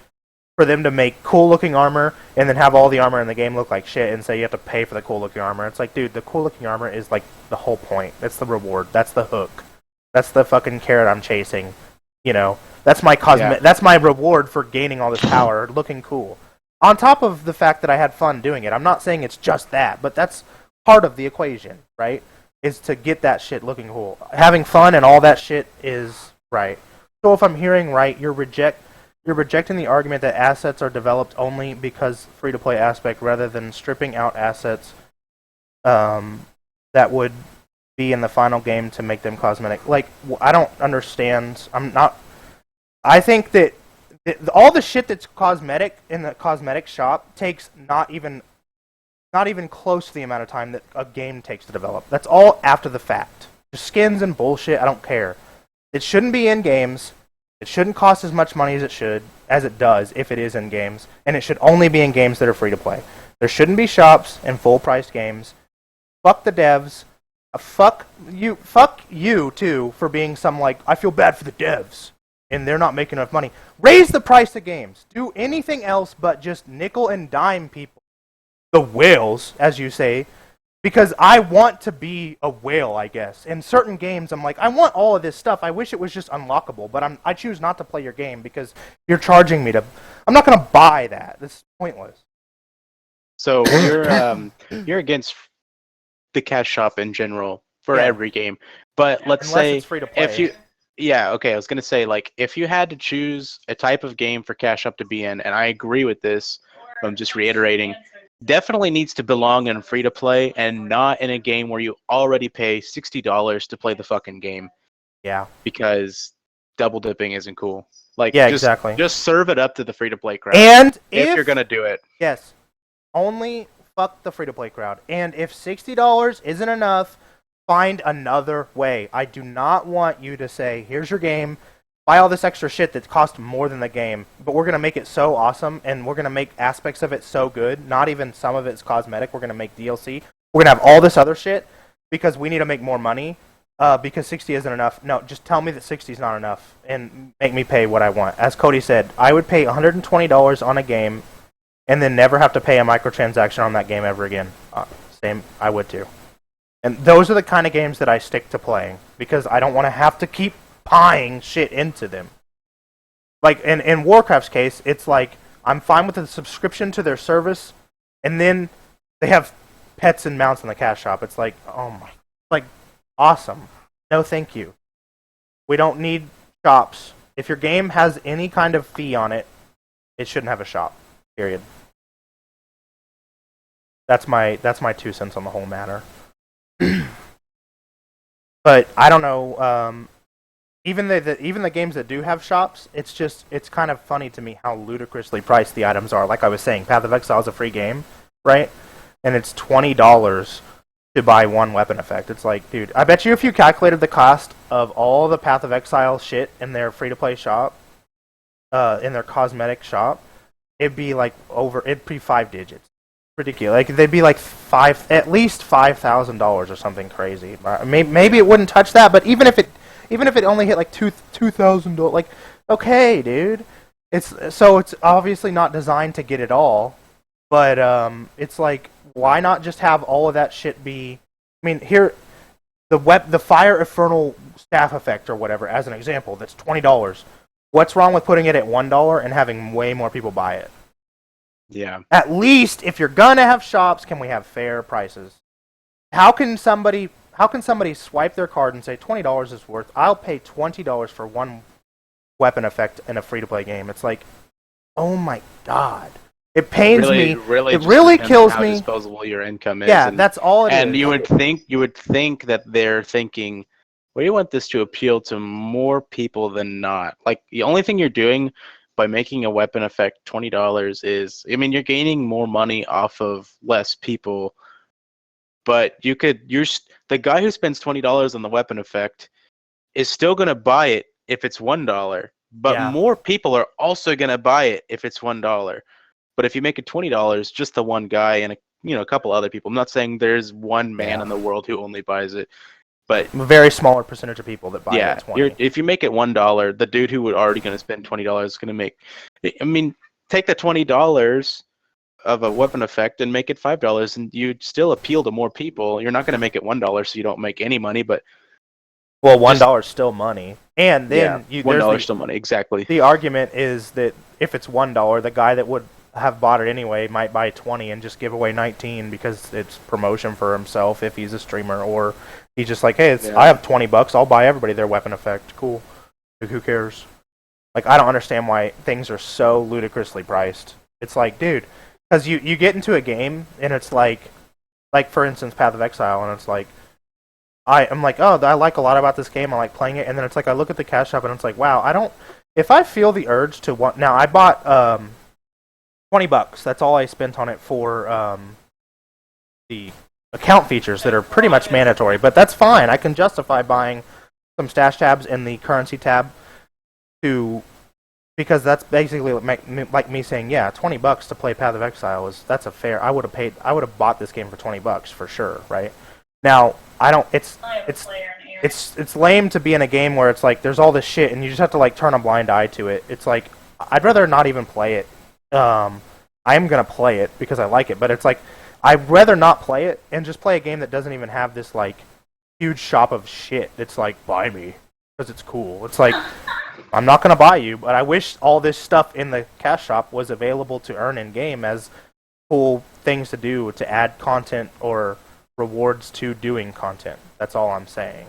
for them to make cool looking armor and then have all the armor in the game look like shit and say you have to pay for the cool looking armor. It's like, dude, the cool looking armor is like the whole point. That's the reward. That's the hook. That's the fucking carrot I'm chasing. You know, that's my that's my reward for gaining all this power, looking cool. On top of the fact that I had fun doing it. I'm not saying it's just that, but that's part of the equation, right? Is to get that shit looking cool. Having fun and all that shit is right. So if I'm hearing right, you're rejecting the argument that assets are developed only because free-to-play aspect, rather than stripping out assets that would be in the final game to make them cosmetic. Like, I don't understand. I think that all the shit that's cosmetic in the cosmetic shop takes not even close to the amount of time that a game takes to develop. That's all after the fact. Just skins and bullshit, I don't care. It shouldn't be in games. It shouldn't cost as much money as it does if it is in games, and it should only be in games that are free to play. There shouldn't be shops in full-priced games. Fuck the devs. Fuck you too for being some like, I feel bad for the devs and they're not making enough money. Raise the price of games. Do anything else but just nickel and dime people. The whales, as you say, because I want to be a whale, I guess. In certain games, I'm like, I want all of this stuff. I wish it was just unlockable, but I choose not to play your game because you're charging me to. I'm not going to buy that. This is pointless. So you're against the cash shop in general for every game, but let's Unless say it's free to play. if you. Yeah, okay, I was going to say, like, if you had to choose a type of game for Cash Up to be in, and I agree with this, I'm just reiterating, definitely needs to belong in free-to-play and not in a game where you already pay $60 to play the fucking game. Yeah. Because double dipping isn't cool. Like, exactly. Just serve it up to the free-to-play crowd. And if you're going to do it. Yes. Only fuck the free-to-play crowd. And if $60 isn't enough, find another way. I do not want you to say, here's your game, buy all this extra shit that costs more than the game, but we're going to make it so awesome, and we're going to make aspects of it so good, not even some of it's cosmetic, we're going to make DLC. We're going to have all this other shit because we need to make more money because 60 isn't enough. No, just tell me that 60 is not enough and make me pay what I want. As Cody said, I would pay $120 on a game and then never have to pay a microtransaction on that game ever again. Same, I would too. And those are the kind of games that I stick to playing because I don't want to have to keep buying shit into them. Like in Warcraft's case, it's like I'm fine with the subscription to their service, and then they have pets and mounts in the cash shop. It's like, oh my, like awesome. No, thank you. We don't need shops. If your game has any kind of fee on it, it shouldn't have a shop. Period. That's my 2 cents on the whole matter. But I don't know. Even the games that do have shops, it's kind of funny to me how ludicrously priced the items are. Like I was saying, Path of Exile is a free game, right? And it's $20 to buy one weapon effect. It's like, dude, I bet you if you calculated the cost of all the Path of Exile shit in their free-to-play shop, in their cosmetic shop, it'd be 5 digits. Ridiculous. Like they'd be like at least $5,000 or something crazy. Maybe it wouldn't touch that, but even if it only hit like $2,000, like okay, dude. It's obviously not designed to get it all, but it's like why not just have all of that shit be? I mean, here the Fire Infernal staff effect or whatever as an example. That's $20. What's wrong with putting it at $1 and having way more people buy it? Yeah. At least if you're gonna have shops, can we have fair prices? How can somebody swipe their card and say $20 is worth? I'll pay $20 for one weapon effect in a free-to-play game. It's like, oh my god, it pains me. It really kills me. How disposable your income is. Yeah, that's all it is. And you would think that they're thinking, we want this to appeal to more people than not. Like the only thing you're doing by making a weapon effect $20 is, I mean, you're gaining more money off of less people, but the guy who spends $20 on the weapon effect is still going to buy it if it's $1, but Yeah. more people are also gonna buy it if it's $1. But if you make it $20, just the one guy and a couple other people. I'm not saying there's one man Yeah. in the world who only buys it, but A very smaller percentage of people that buy it yeah, at 20. if you make it $1, the dude who would already gonna spend $20 is gonna make. I mean, take the $20 of a weapon effect and make it $5, and you'd still appeal to more people. You're not gonna make it $1 so you don't make any money, but Well, $1 is still money. And then $1 there's still money, exactly. the argument is that if it's $1, the guy that would have bought it anyway might buy 20 and just give away 19 because it's promotion for himself if he's a streamer, or he's just like, hey, Yeah. I have $20, I'll buy everybody their weapon effect. Cool. Like, who cares? Like, I don't understand why things are so ludicrously priced. It's like, dude, because you get into a game and it's like for instance, Path of Exile, and it's like, I'm like, oh, I like a lot about this game. I like playing it, and then it's like I look at the cash shop and it's like, wow, I don't. If I feel the urge to want, now I bought $20. That's all I spent on it for the account features that are pretty much mandatory, but that's fine. I can justify buying some stash tabs in the currency tab because that's basically like me saying, yeah, $20 to play Path of Exile that's a fair. I would have bought this game for $20 for sure, right? Now I don't. It's lame to be in a game where it's like there's all this shit and you just have to like turn a blind eye to it. It's like I'd rather not even play it. I am gonna play it because I like it, but it's like I'd rather not play it and just play a game that doesn't even have this like huge shop of shit. It's like, buy me because it's cool. It's like, I'm not gonna buy you, but I wish all this stuff in the cash shop was available to earn in game as cool things to do to add content or rewards to doing content. That's all I'm saying.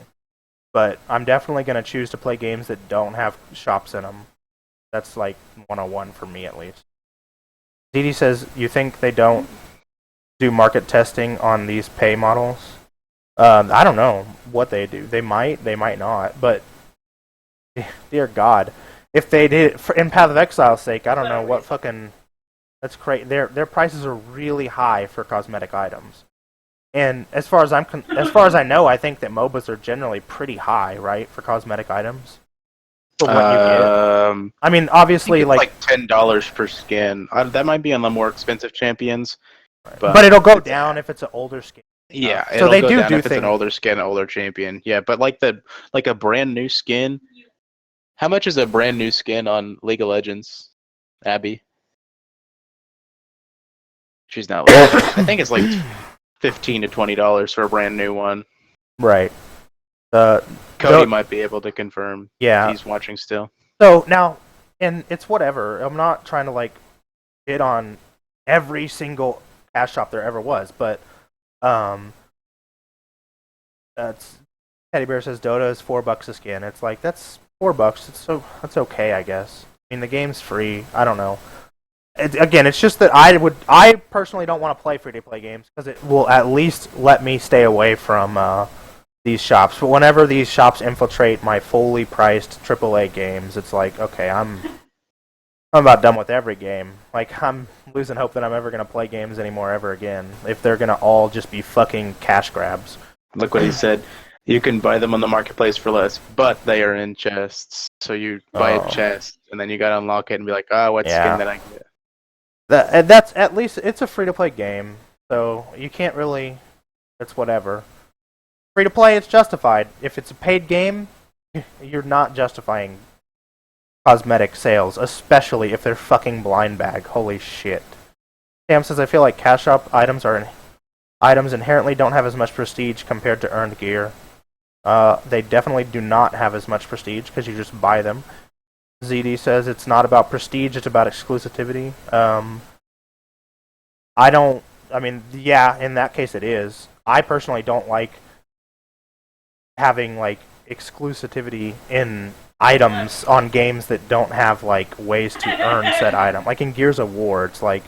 But I'm definitely gonna choose to play games that don't have shops in them. That's like 101 for me at least. DD says, you think they don't do market testing on these pay models? I don't know what they do. They might not. But dear God, if they did it in Path of Exile's sake, I don't know what fucking. That's crazy. Their prices are really high for cosmetic items. And as far as I know, I think that MOBAs are generally pretty high, right, for cosmetic items. For what you get. I mean, obviously, like $10 per skin. That might be on the more expensive champions, but it'll go down if it's an older skin. Yeah, so they do if it's an older skin, an older champion. Yeah, but like a brand new skin. How much is a brand new skin on League of Legends, Abby? She's not. I think it's like $15 to $20 for a brand new one. Right. Cody might be able to confirm. Yeah. He's watching still. So now, and it's whatever. I'm not trying to like hit on every single cash shop there ever was, but that's Teddy Bear says Dota is $4 a skin. It's like that's $4. That's okay, I guess. I mean, the game's free. I don't know. Again, it's just that I personally don't want to play free-to-play games because it will at least let me stay away from these shops. But whenever these shops infiltrate my fully priced AAA games, it's like, okay, I'm about done with every game. Like, I'm losing hope that I'm ever going to play games anymore ever again if they're going to all just be fucking cash grabs. Look what he said. You can buy them on the marketplace for less, but they are in chests. So you buy a chest, and then you gotta unlock it and be like, what skin did I get? That's at least it's a free-to-play game, so you can't really. It's whatever. Free-to-play, it's justified. If it's a paid game, you're not justifying cosmetic sales, especially if they're fucking blind bag. Holy shit. Sam says, I feel like cash shop items inherently don't have as much prestige compared to earned gear. They definitely do not have as much prestige because you just buy them. ZD says it's not about prestige, it's about exclusivity. In that case it is. I personally don't like having like exclusivity in items on games that don't have like ways to earn said item. Like in Gears of War, it's like,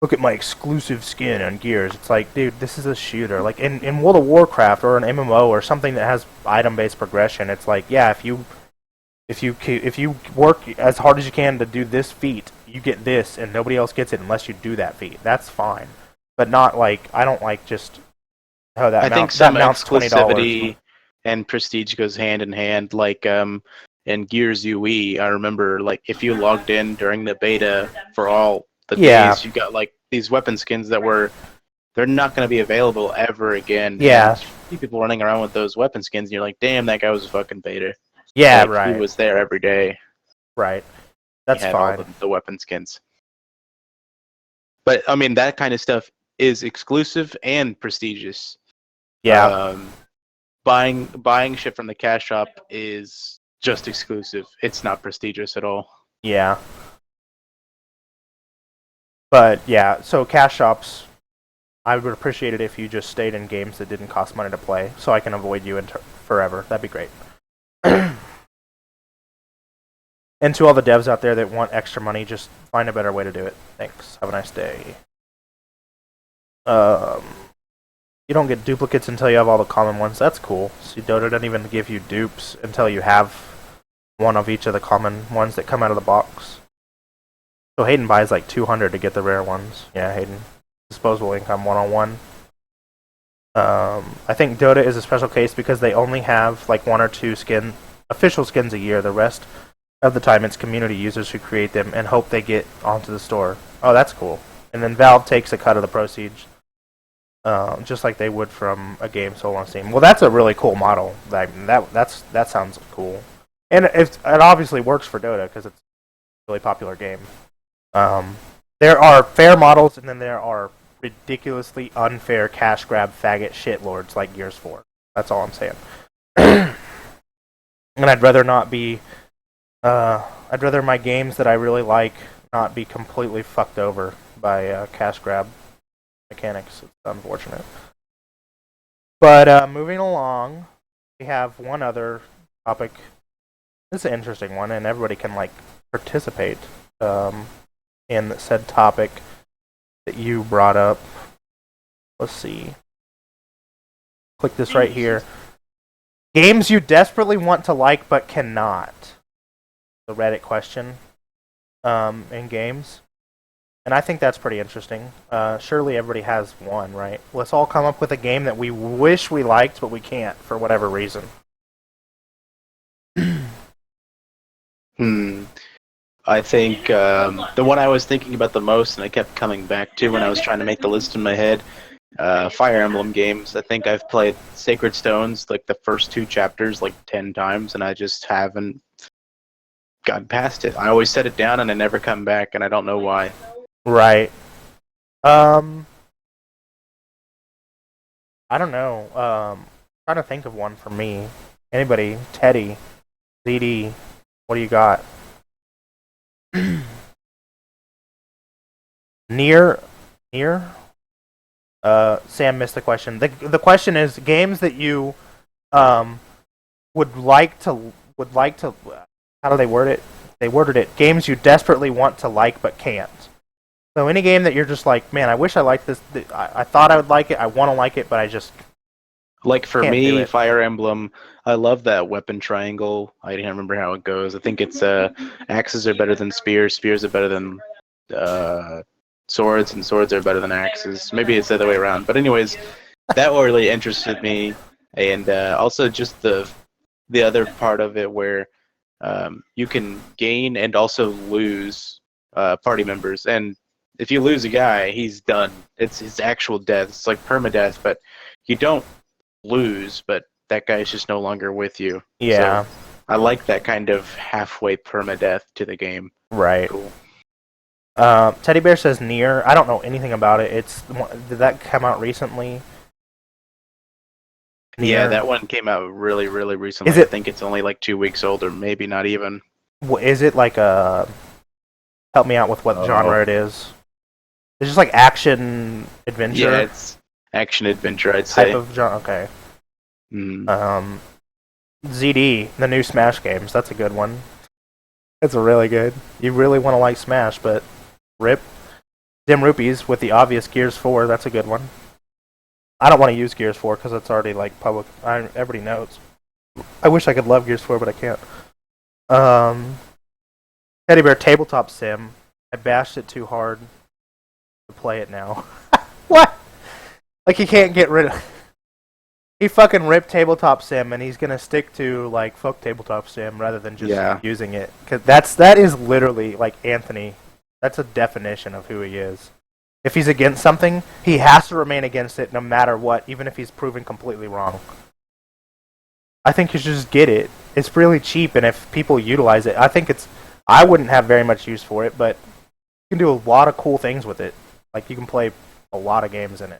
look at my exclusive skin on Gears. It's like, dude, this is a shooter. Like in World of Warcraft or an MMO or something that has item-based progression, it's like, yeah, if you work as hard as you can to do this feat, you get this, and nobody else gets it unless you do that feat. That's fine, but not like I don't like just I think some exclusivity and prestige goes hand in hand. Like in Gears UE, I remember like if you logged in during the beta for all the Yeah. days, you got like these weapon skins that they're not going to be available ever again. Yeah. And you see people running around with those weapon skins, and you're like, damn, that guy was a fucking beta. Yeah, Like he right. was there every day. Right. He That's had all fine. the weapon skins. But I mean, that kind of stuff is exclusive and prestigious. Yeah. Buying shit from the cash shop is just exclusive. It's not prestigious at all. Yeah. But yeah, so cash shops, I would appreciate it if you just stayed in games that didn't cost money to play, so I can avoid you forever. That'd be great. And to all the devs out there that want extra money, just find a better way to do it. Thanks. Have a nice day. You don't get duplicates until you have all the common ones. That's cool. See, Dota doesn't even give you dupes until you have one of each of the common ones that come out of the box. So Hayden buys like 200 to get the rare ones. Yeah, Hayden. Disposable income 101. I think Dota is a special case because they only have like 1 or 2 official skins a year. The rest of the time it's community users who create them and hope they get onto the store. Oh, that's cool. And then Valve takes a cut of the proceeds, just like they would from a game sold on Steam. Well, that's a really cool model. That sounds cool, and it obviously works for Dota because it's a really popular game. There are fair models, and then there are ridiculously unfair cash grab faggot shitlords like Gears 4. That's all I'm saying. And I'd rather not be. I'd rather my games that I really like not be completely fucked over by cash grab mechanics. It's unfortunate. But moving along, we have one other topic. This is an interesting one, and everybody can like participate in said topic that you brought up. Let's see. Click this right here. Games you desperately want to like but cannot. The Reddit question in games. And I think that's pretty interesting. Surely everybody has one, right? Let's all come up with a game that we wish we liked, but we can't for whatever reason. I think the one I was thinking about the most, and I kept coming back to when I was trying to make the list in my head, Fire Emblem games. I think I've played Sacred Stones, like the first 2 chapters, like 10 times, and I just haven't gotten past it. I always set it down and I never come back, and I don't know why. Right. I don't know. Trying to think of one for me. Anybody? Teddy, ZD, what do you got? Near. Sam missed the question. The question is games that you would like to. How do they word it? They worded it. Games you desperately want to like but can't. So any game that you're just like, man, I wish I liked this. I thought I would like it. I want to like it, but I just like for can't do me, it. Fire Emblem. I love that weapon triangle. I can't remember how it goes. I think it's axes are better than spears. Spears are better than swords, and swords are better than axes. Maybe it's the other way around. But anyways, that really interested me, and also just the other part of it where you can gain and also lose party members, and if you lose a guy, he's done. It's his actual death. It's like permadeath, but you don't lose, but that guy's just no longer with you. Yeah. So I like that kind of halfway permadeath to the game. Right. Cool. Teddy Bear says Near. I don't know anything about it. Did that come out recently? Yeah, Nier? that one came out really, really recently. I think it's only like 2 weeks old, or maybe not even. Is it like a? Help me out with what genre it is. It's just like action adventure. Yeah, it's action adventure. I'd say. Type of genre. Okay. Mm. ZD, the new Smash games. That's a good one. That's really good. You really want to like Smash, but rip. Dim Rupees with the obvious Gears 4. That's a good one. I don't want to use Gears 4 because it's already like public. Everybody knows. I wish I could love Gears 4, but I can't. Teddy Bear Tabletop Sim. I bashed it too hard to play it now. What? Like you can't get rid of. He fucking ripped Tabletop Sim, and he's gonna stick to like fuck Tabletop Sim rather than just Yeah. using it. Cause that is literally like Anthony. That's a definition of who he is. If he's against something, he has to remain against it no matter what, even if he's proven completely wrong. I think you should just get it. It's really cheap, and if people utilize it, I think it's. I wouldn't have very much use for it, but you can do a lot of cool things with it. Like you can play a lot of games in it.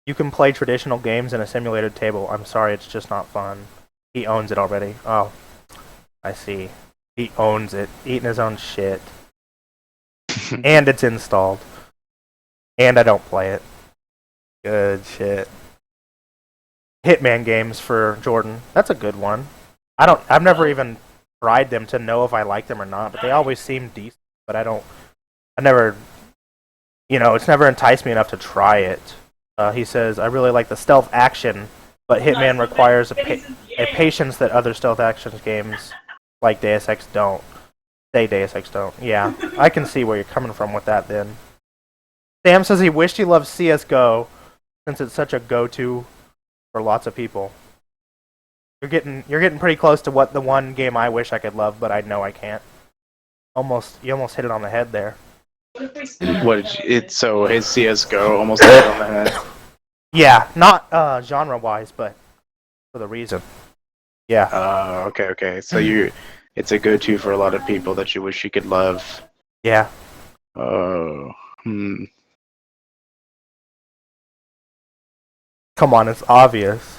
You can play traditional games in a simulated table. I'm sorry, it's just not fun. He owns it already. Oh, I see. He owns it, eating his own shit. And it's installed. And I don't play it. Good shit. Hitman games for Jordan. That's a good one. I've never even tried them to know if I like them or not, but they always seem decent. But I never, it's never enticed me enough to try it. He says, I really like the stealth action, but Hitman requires a patience that other stealth action games like Deus Ex don't. Deus Ex don't. Yeah, I can see where you're coming from with that then. Sam says he wished he loved CSGO since it's such a go-to for lots of people. You're getting pretty close to what the one game I wish I could love, but I know I can't. You almost hit it on the head there. So his CS:GO almost hit on the head. Yeah, not genre-wise, but for the reason. Yeah. Okay. So it's a go-to for a lot of people that you wish you could love. Yeah. Oh. Come on, it's obvious.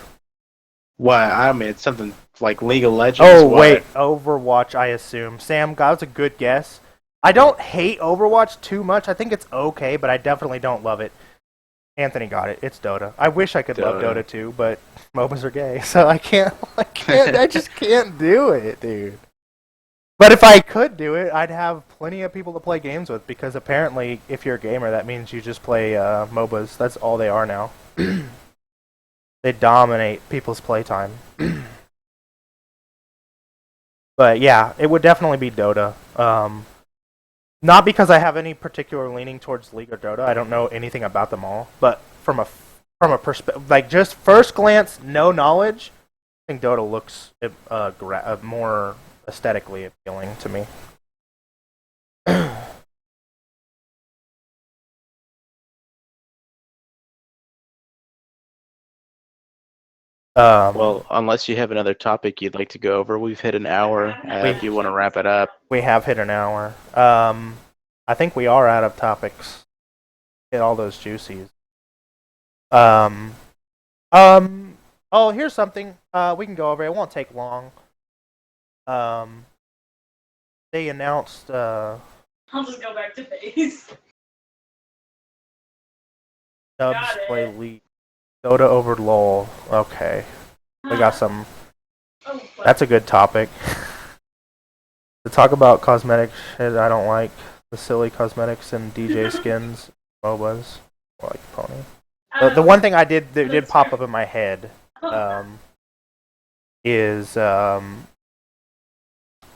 Why? I mean, it's something like League of Legends. Oh, wait, Overwatch, I assume. Sam, that was a good guess. I don't hate Overwatch too much. I think it's okay, but I definitely don't love it. Anthony got it. It's Dota. I wish I could love Dota too, but MOBAs are gay, so I just can't do it, dude. But if I could do it, I'd have plenty of people to play games with, because apparently, if you're a gamer, that means you just play MOBAs. That's all they are now. They dominate people's playtime. But yeah, it would definitely be Dota. Not because I have any particular leaning towards League or Dota. I don't know anything about them all. But from a perspective, like just first glance, no knowledge, I think Dota looks more aesthetically appealing to me. Well, unless you have another topic you'd like to go over, we've hit an hour. If you want to wrap it up, we have hit an hour. I think we are out of topics. Hit all those juicies. Oh, here's something we can go over. It won't take long. They announced. I'll just go back to base. Dubs play League. Dota over LOL. Okay. We got some. That's a good topic. To talk about cosmetic shit I don't like. The silly cosmetics and DJ skins. MOBAs. I like Pony. The one thing that did pop up in my head is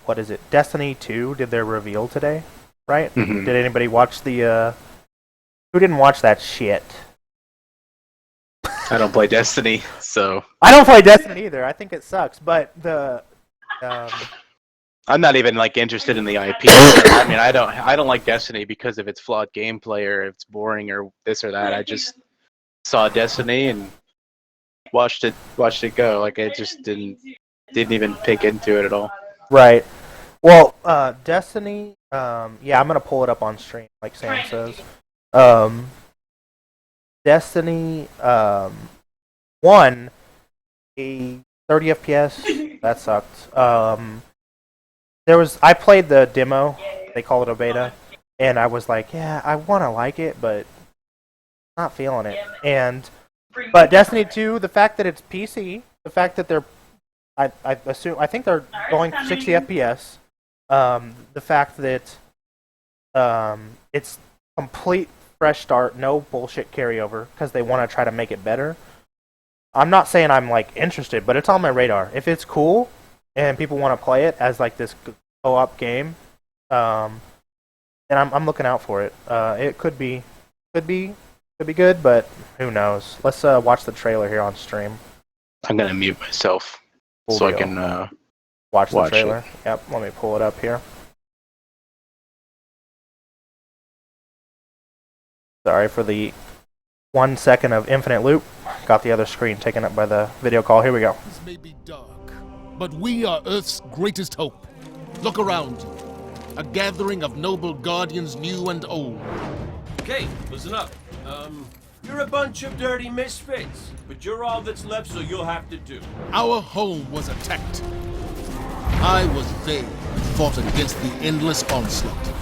what is it? Destiny 2 did their reveal today, right? Mm-hmm. Did anybody watch the who didn't watch that shit? I don't play Destiny, so I don't play Destiny either. I think it sucks, but the I'm not even like interested in the IP. I mean, I don't like Destiny because of its flawed gameplay or if it's boring or this or that. I just saw Destiny and watched it go. Like I just didn't even pick into it at all. Right. Well, Destiny. Yeah, I'm gonna pull it up on stream, like Sam says. Destiny won a 30 FPS. That sucked. I played the demo. They call it a beta, and I was like, yeah, I want to like it, but not feeling it. But Destiny 2, the fact that it's PC, the fact that I think they're going 60 FPS. The fact that it's complete fresh start, no bullshit carryover, because they want to try to make it better. I'm not saying I'm like interested, but it's on my radar. If it's cool and people want to play it as like this co-op game, and I'm looking out for it. It could be good, but who knows? Let's watch the trailer here on stream. I'm gonna mute myself Cool so I deal. can Watch the watch trailer. it. Yep, let me pull it up here. Sorry for the 1 second of infinite loop. Got the other screen taken up by the video call. Here we go. This may be dark, but we are Earth's greatest hope. Look around you. A gathering of noble guardians, new and old. Okay, listen up. You're a bunch of dirty misfits, but you're all that's left, so you'll have to do. Our home was attacked. I was there and fought against the endless onslaught.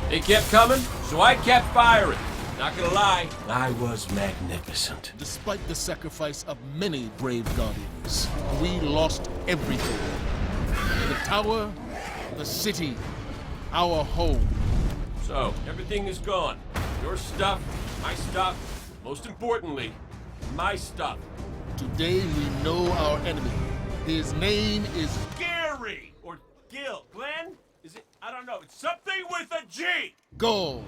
They kept coming, so I kept firing. Not gonna lie, I was magnificent. Despite the sacrifice of many brave guardians, we lost everything. The tower, the city, our home. So, everything is gone. Your stuff, my stuff, most importantly, my stuff. Today we know our enemy. His name is Gary! Or Gil. Glenn? Is it? I don't know. It's something with a G! Gaul.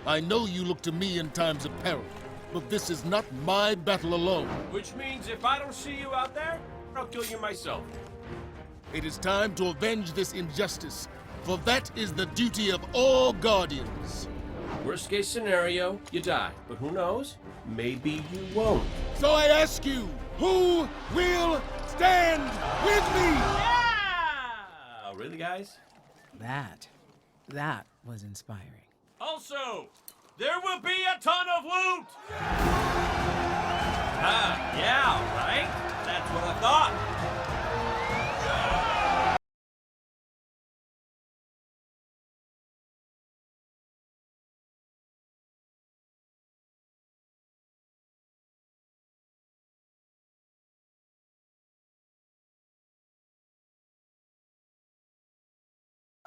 I know you look to me in times of peril, but this is not my battle alone. Which means if I don't see you out there, I'll kill you myself. It is time to avenge this injustice, for that is the duty of all guardians. Worst case scenario, you die. But who knows? Maybe you won't. So I ask you, who will stand with me? Yeah! Really, guys? That was inspiring. Also, there will be a ton of loot! Yeah, right? That's what I thought.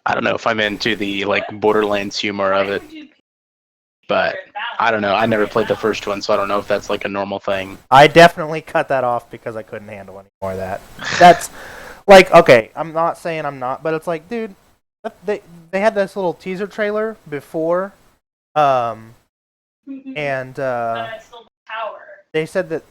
I don't know if I'm into the like Borderlands humor of it, but I don't know. I never played the first one, so I don't know if that's like a normal thing. I definitely cut that off because I couldn't handle any more of that. That's like, okay, I'm not saying I'm not, but it's like, dude, they had this little teaser trailer before, and It's still power. they said that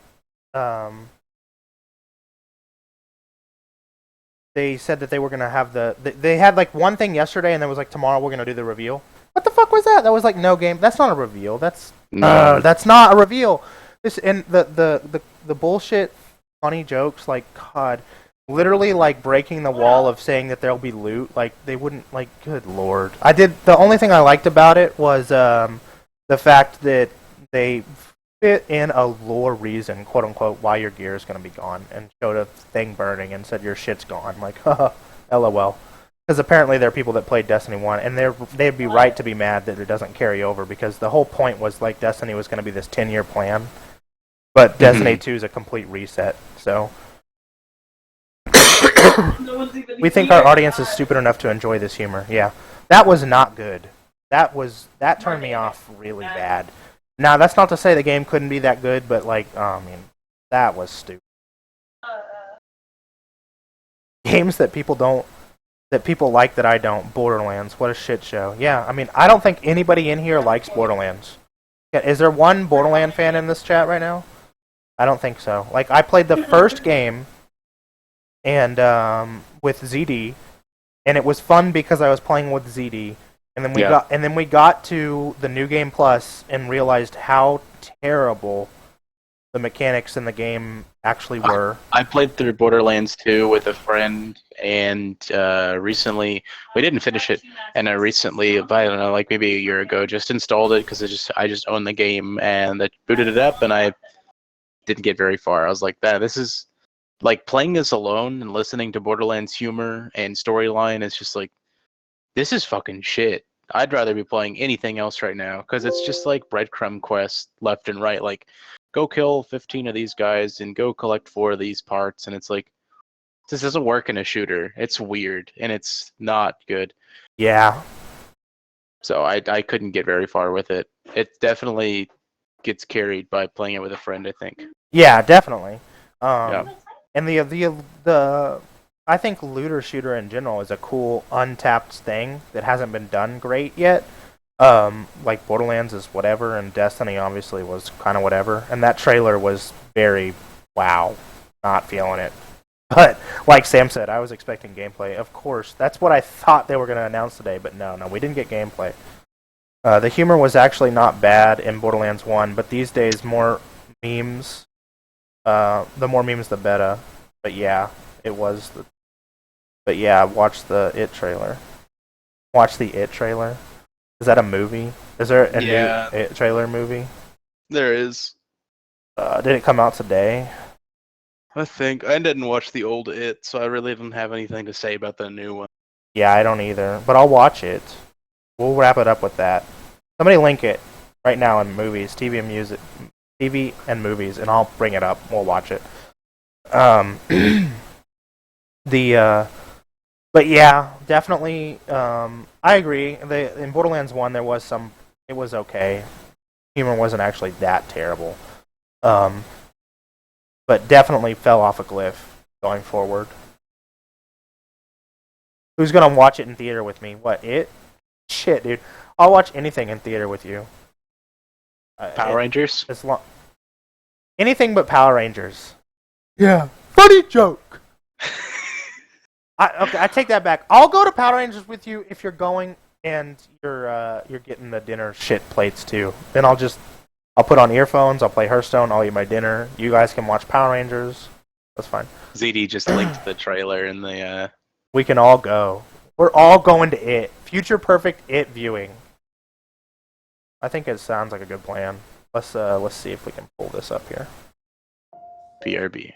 they were gonna have they had like one thing yesterday, and then was like tomorrow we're gonna do the reveal. What the fuck was that? That was like no game. That's not a reveal. That's not a reveal. This and the bullshit funny jokes, like, God, literally like breaking the wall of saying that there'll be loot. Like they wouldn't, like, good lord. The only thing I liked about it was the fact that they fit in a lore reason, quote unquote, why your gear is going to be gone, and showed a thing burning and said your shit's gone. Like, haha, lol. Because apparently there are people that played Destiny 1, and they'd be right to be mad that it doesn't carry over, because the whole point was, like, Destiny was going to be this 10-year plan, but Destiny 2 is a complete reset, so... No one's even We think here. our audience is stupid enough to enjoy this humor. Yeah. That was not good. That turned me off really bad. Now, that's not to say the game couldn't be that good, but, like, I mean, that was stupid. Games that people like that I don't. Borderlands. What a shit show. Yeah, I mean, I don't think anybody in here likes Borderlands. Yeah, is there one Borderland fan in this chat right now? I don't think so. Like, I played the first game and with ZD, and it was fun because I was playing with ZD. And then we got to the New Game Plus and realized how terrible the mechanics in the game actually were. I played through Borderlands 2 with a friend, and recently we didn't finish it. And I recently, I don't know, like maybe a year ago, just installed it because I just owned the game, and I booted it up, and I didn't get very far. I was like, this is like playing this alone and listening to Borderlands humor and storyline. It's just like, this is fucking shit. I'd rather be playing anything else right now because it's just like breadcrumb quests left and right. Like, go kill 15 of these guys and go collect 4 of these parts. And it's like, this doesn't work in a shooter. It's weird and it's not good. Yeah. So I couldn't get very far with it. It definitely gets carried by playing it with a friend, I think. Yeah, definitely. Yeah. And the I think looter shooter in general is a cool untapped thing that hasn't been done great yet. Like Borderlands is whatever, and Destiny obviously was kind of whatever. And that trailer was very wow, not feeling it. But like Sam said, I was expecting gameplay. Of course, that's what I thought they were going to announce today. But no, we didn't get gameplay. The humor was actually not bad in Borderlands 1, but these days more memes. The more memes, the better. But yeah, it was the. But yeah, watch the It trailer. Watch the It trailer. Is that a movie? Is there a new It trailer movie? There is. Did it come out today? I think I didn't watch the old It, so I really don't have anything to say about the new one. Yeah, I don't either. But I'll watch it. We'll wrap it up with that. Somebody link it right now in movies, TV and music, TV and movies, and I'll bring it up. We'll watch it. But yeah, definitely. I agree. In Borderlands 1, there was some. It was okay. Humor wasn't actually that terrible. But definitely fell off a cliff going forward. Who's gonna watch it in theater with me? What, It? Shit, dude. I'll watch anything in theater with you. Power Rangers? As long, anything but Power Rangers. Yeah. Funny joke. Okay, I take that back. I'll go to Power Rangers with you if you're going and you're getting the dinner shit plates too. Then I'll put on earphones. I'll play Hearthstone. I'll eat my dinner. You guys can watch Power Rangers. That's fine. ZD just linked the trailer in the. We can all go. We're all going to It. Future perfect It viewing. I think it sounds like a good plan. Let's see if we can pull this up here. BRB.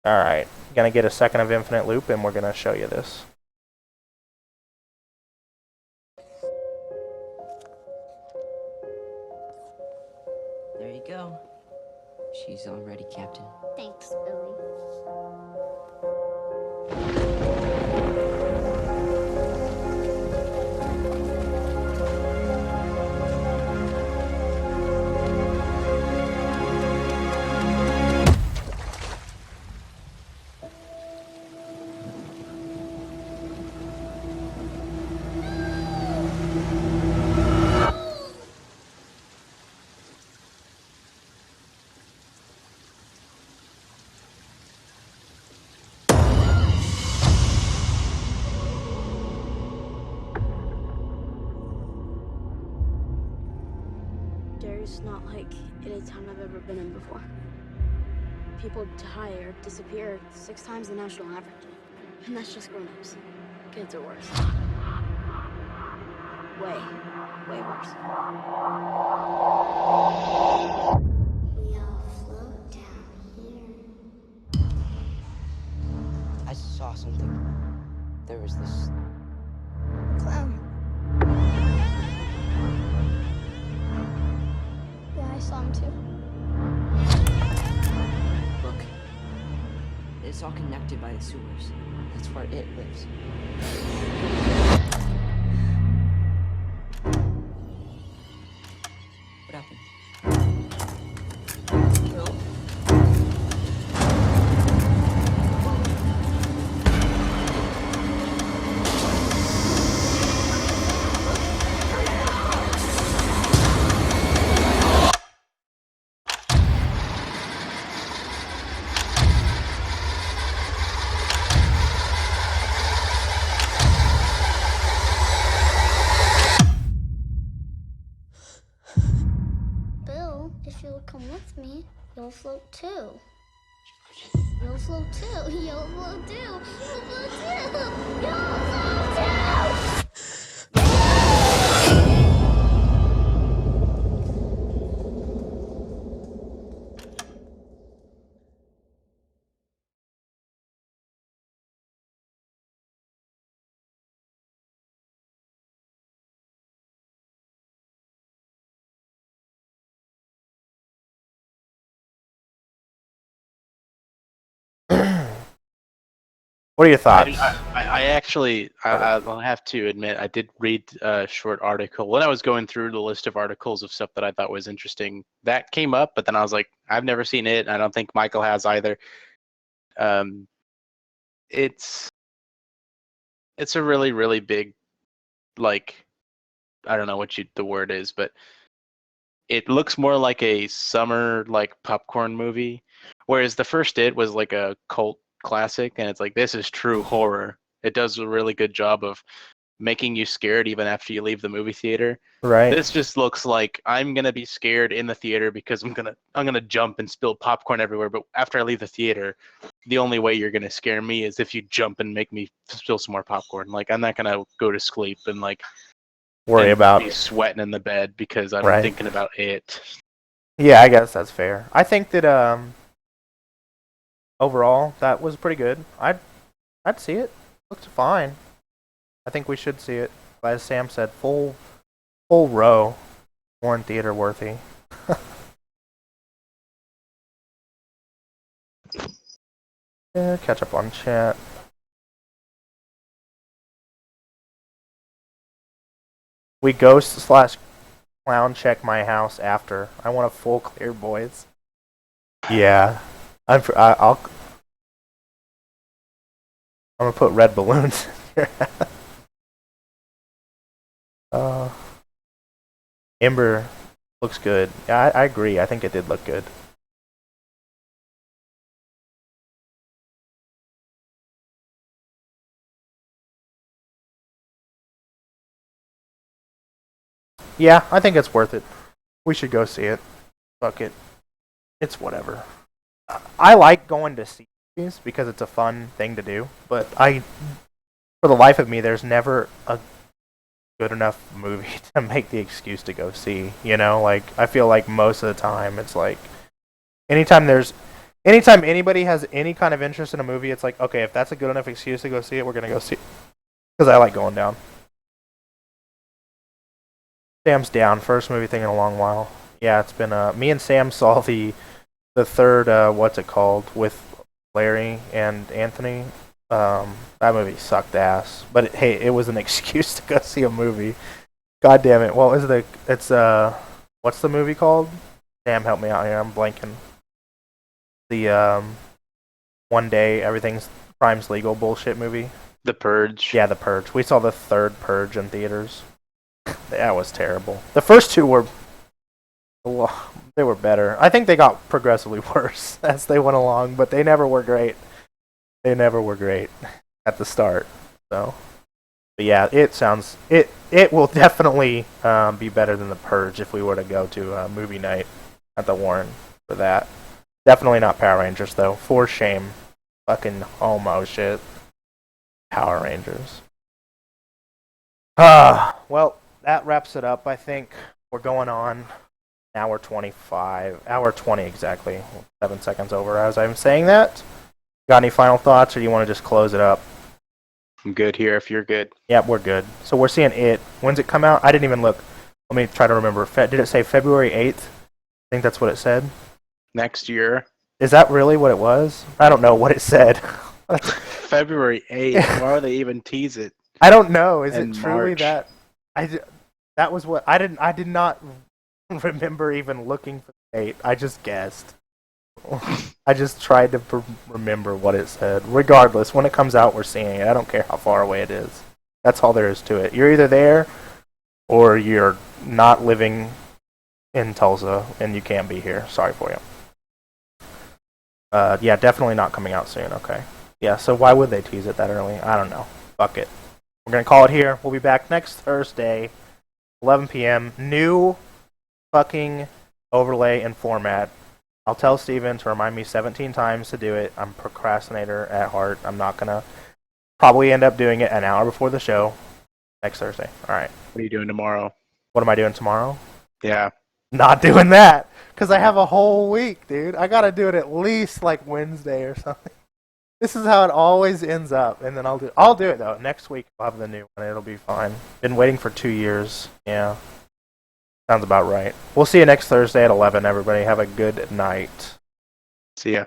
All right, gonna get a second of infinite loop, and we're gonna show you this. There you go. She's all ready, Captain. Thanks, Billy. It's not like any time I've ever been in before. People die or disappear 6 times the national average. And that's just grown-ups. Kids are worse. Way worse. We all float down here. I saw something. There was this Clown. Yeah, I saw him too. look. It's all connected by the sewers. That's where it lives. What happened? Bill, if you'll come with me, you'll float too. You'll float too. You'll float too. You'll float too. You'll float too. What are your thoughts? I actually, I'll have to admit, I did read a short article when I was going through the list of articles of stuff that I thought was interesting. That came up, but then I was like, I've never seen it. And I don't think Michael has either. It's a really, really big, like, I don't know what the word is, but it looks more like a summer like popcorn movie, whereas the first It was like a cult classic, and it's like this is true horror. It does a really good job of making you scared even after you leave the movie theater. Right. This just looks like I'm gonna be scared in the theater because I'm gonna jump and spill popcorn everywhere. But after I leave the theater, the only way you're gonna scare me is if you jump and make me spill some more popcorn. Like I'm not gonna go to sleep and like Worry and about. be sweating in the bed because I'm Right. thinking about it. Yeah, I guess that's fair. I think that overall that was pretty good. I'd see it. Looks fine. I think we should see it. As Sam said, full row, Warren Theater worthy. Yeah, catch up on chat. We ghost/clown check my house after. I want a full clear, boys. Yeah, I'm gonna put red balloons in here. Ember looks good. Yeah, I agree. I think it did look good. Yeah, I think it's worth it. We should go see it. Fuck it. It's whatever. I like going to see movies because it's a fun thing to do, but for the life of me, there's never a good enough movie to make the excuse to go see. You know, like I feel like most of the time it's like anytime anybody has any kind of interest in a movie, it's like okay, if that's a good enough excuse to go see it, we're gonna go see it because I like going down. Sam's down. First movie thing in a long while. Yeah, it's been me and Sam saw the third what's it called with Larry and Anthony. That movie sucked ass. But hey, it was an excuse to go see a movie. God damn it. What was it's what's the movie called? Sam, help me out here. I'm blanking. The one day everything's crime's legal bullshit movie. The Purge. Yeah, The Purge. We saw the third Purge in theaters. That was terrible. The first two were they were better. I think they got progressively worse as they went along, but they never were great. They never were great at the start. So, but yeah, it will definitely be better than The Purge if we were to go to a movie night at the Warren for that. Definitely not Power Rangers though. For shame. Fucking homo shit. Power Rangers. Well, that wraps it up. I think we're going on hour 25, hour 20 exactly. 7 seconds over as I'm saying that. Got any final thoughts, or do you want to just close it up? I'm good here if you're good. Yep, we're good. So we're seeing it. When's it come out? I didn't even look. Let me try to remember. Did it say February 8th? I think that's what it said. Next year. Is that really what it was? I don't know what it said. February 8th. Why would they even tease it? I don't know. Is In it truly March. that? That was what I did not remember even looking for the date. I just guessed. I just tried to remember what it said. Regardless, when it comes out, we're seeing it. I don't care how far away it is. That's all there is to it. You're either there, or you're not living in Tulsa, and you can't be here. Sorry for you. Yeah, definitely not coming out soon. Okay. Yeah, so why would they tease it that early? I don't know. Fuck it. We're going to call it here. We'll be back next Thursday, 11 p.m. New fucking overlay and format. I'll tell Steven to remind me 17 times to do it. I'm a procrastinator at heart. I'm not going to probably end up doing it an hour before the show next Thursday. All right. What are you doing tomorrow? What am I doing tomorrow? Yeah. Not doing that because I have a whole week, dude. I got to do it at least like Wednesday or something. This is how it always ends up, and then I'll do it though. Next week I'll have the new one. It'll be fine. Been waiting for 2 years. Yeah. Sounds about right. We'll see you next Thursday at 11, everybody. Have a good night. See ya.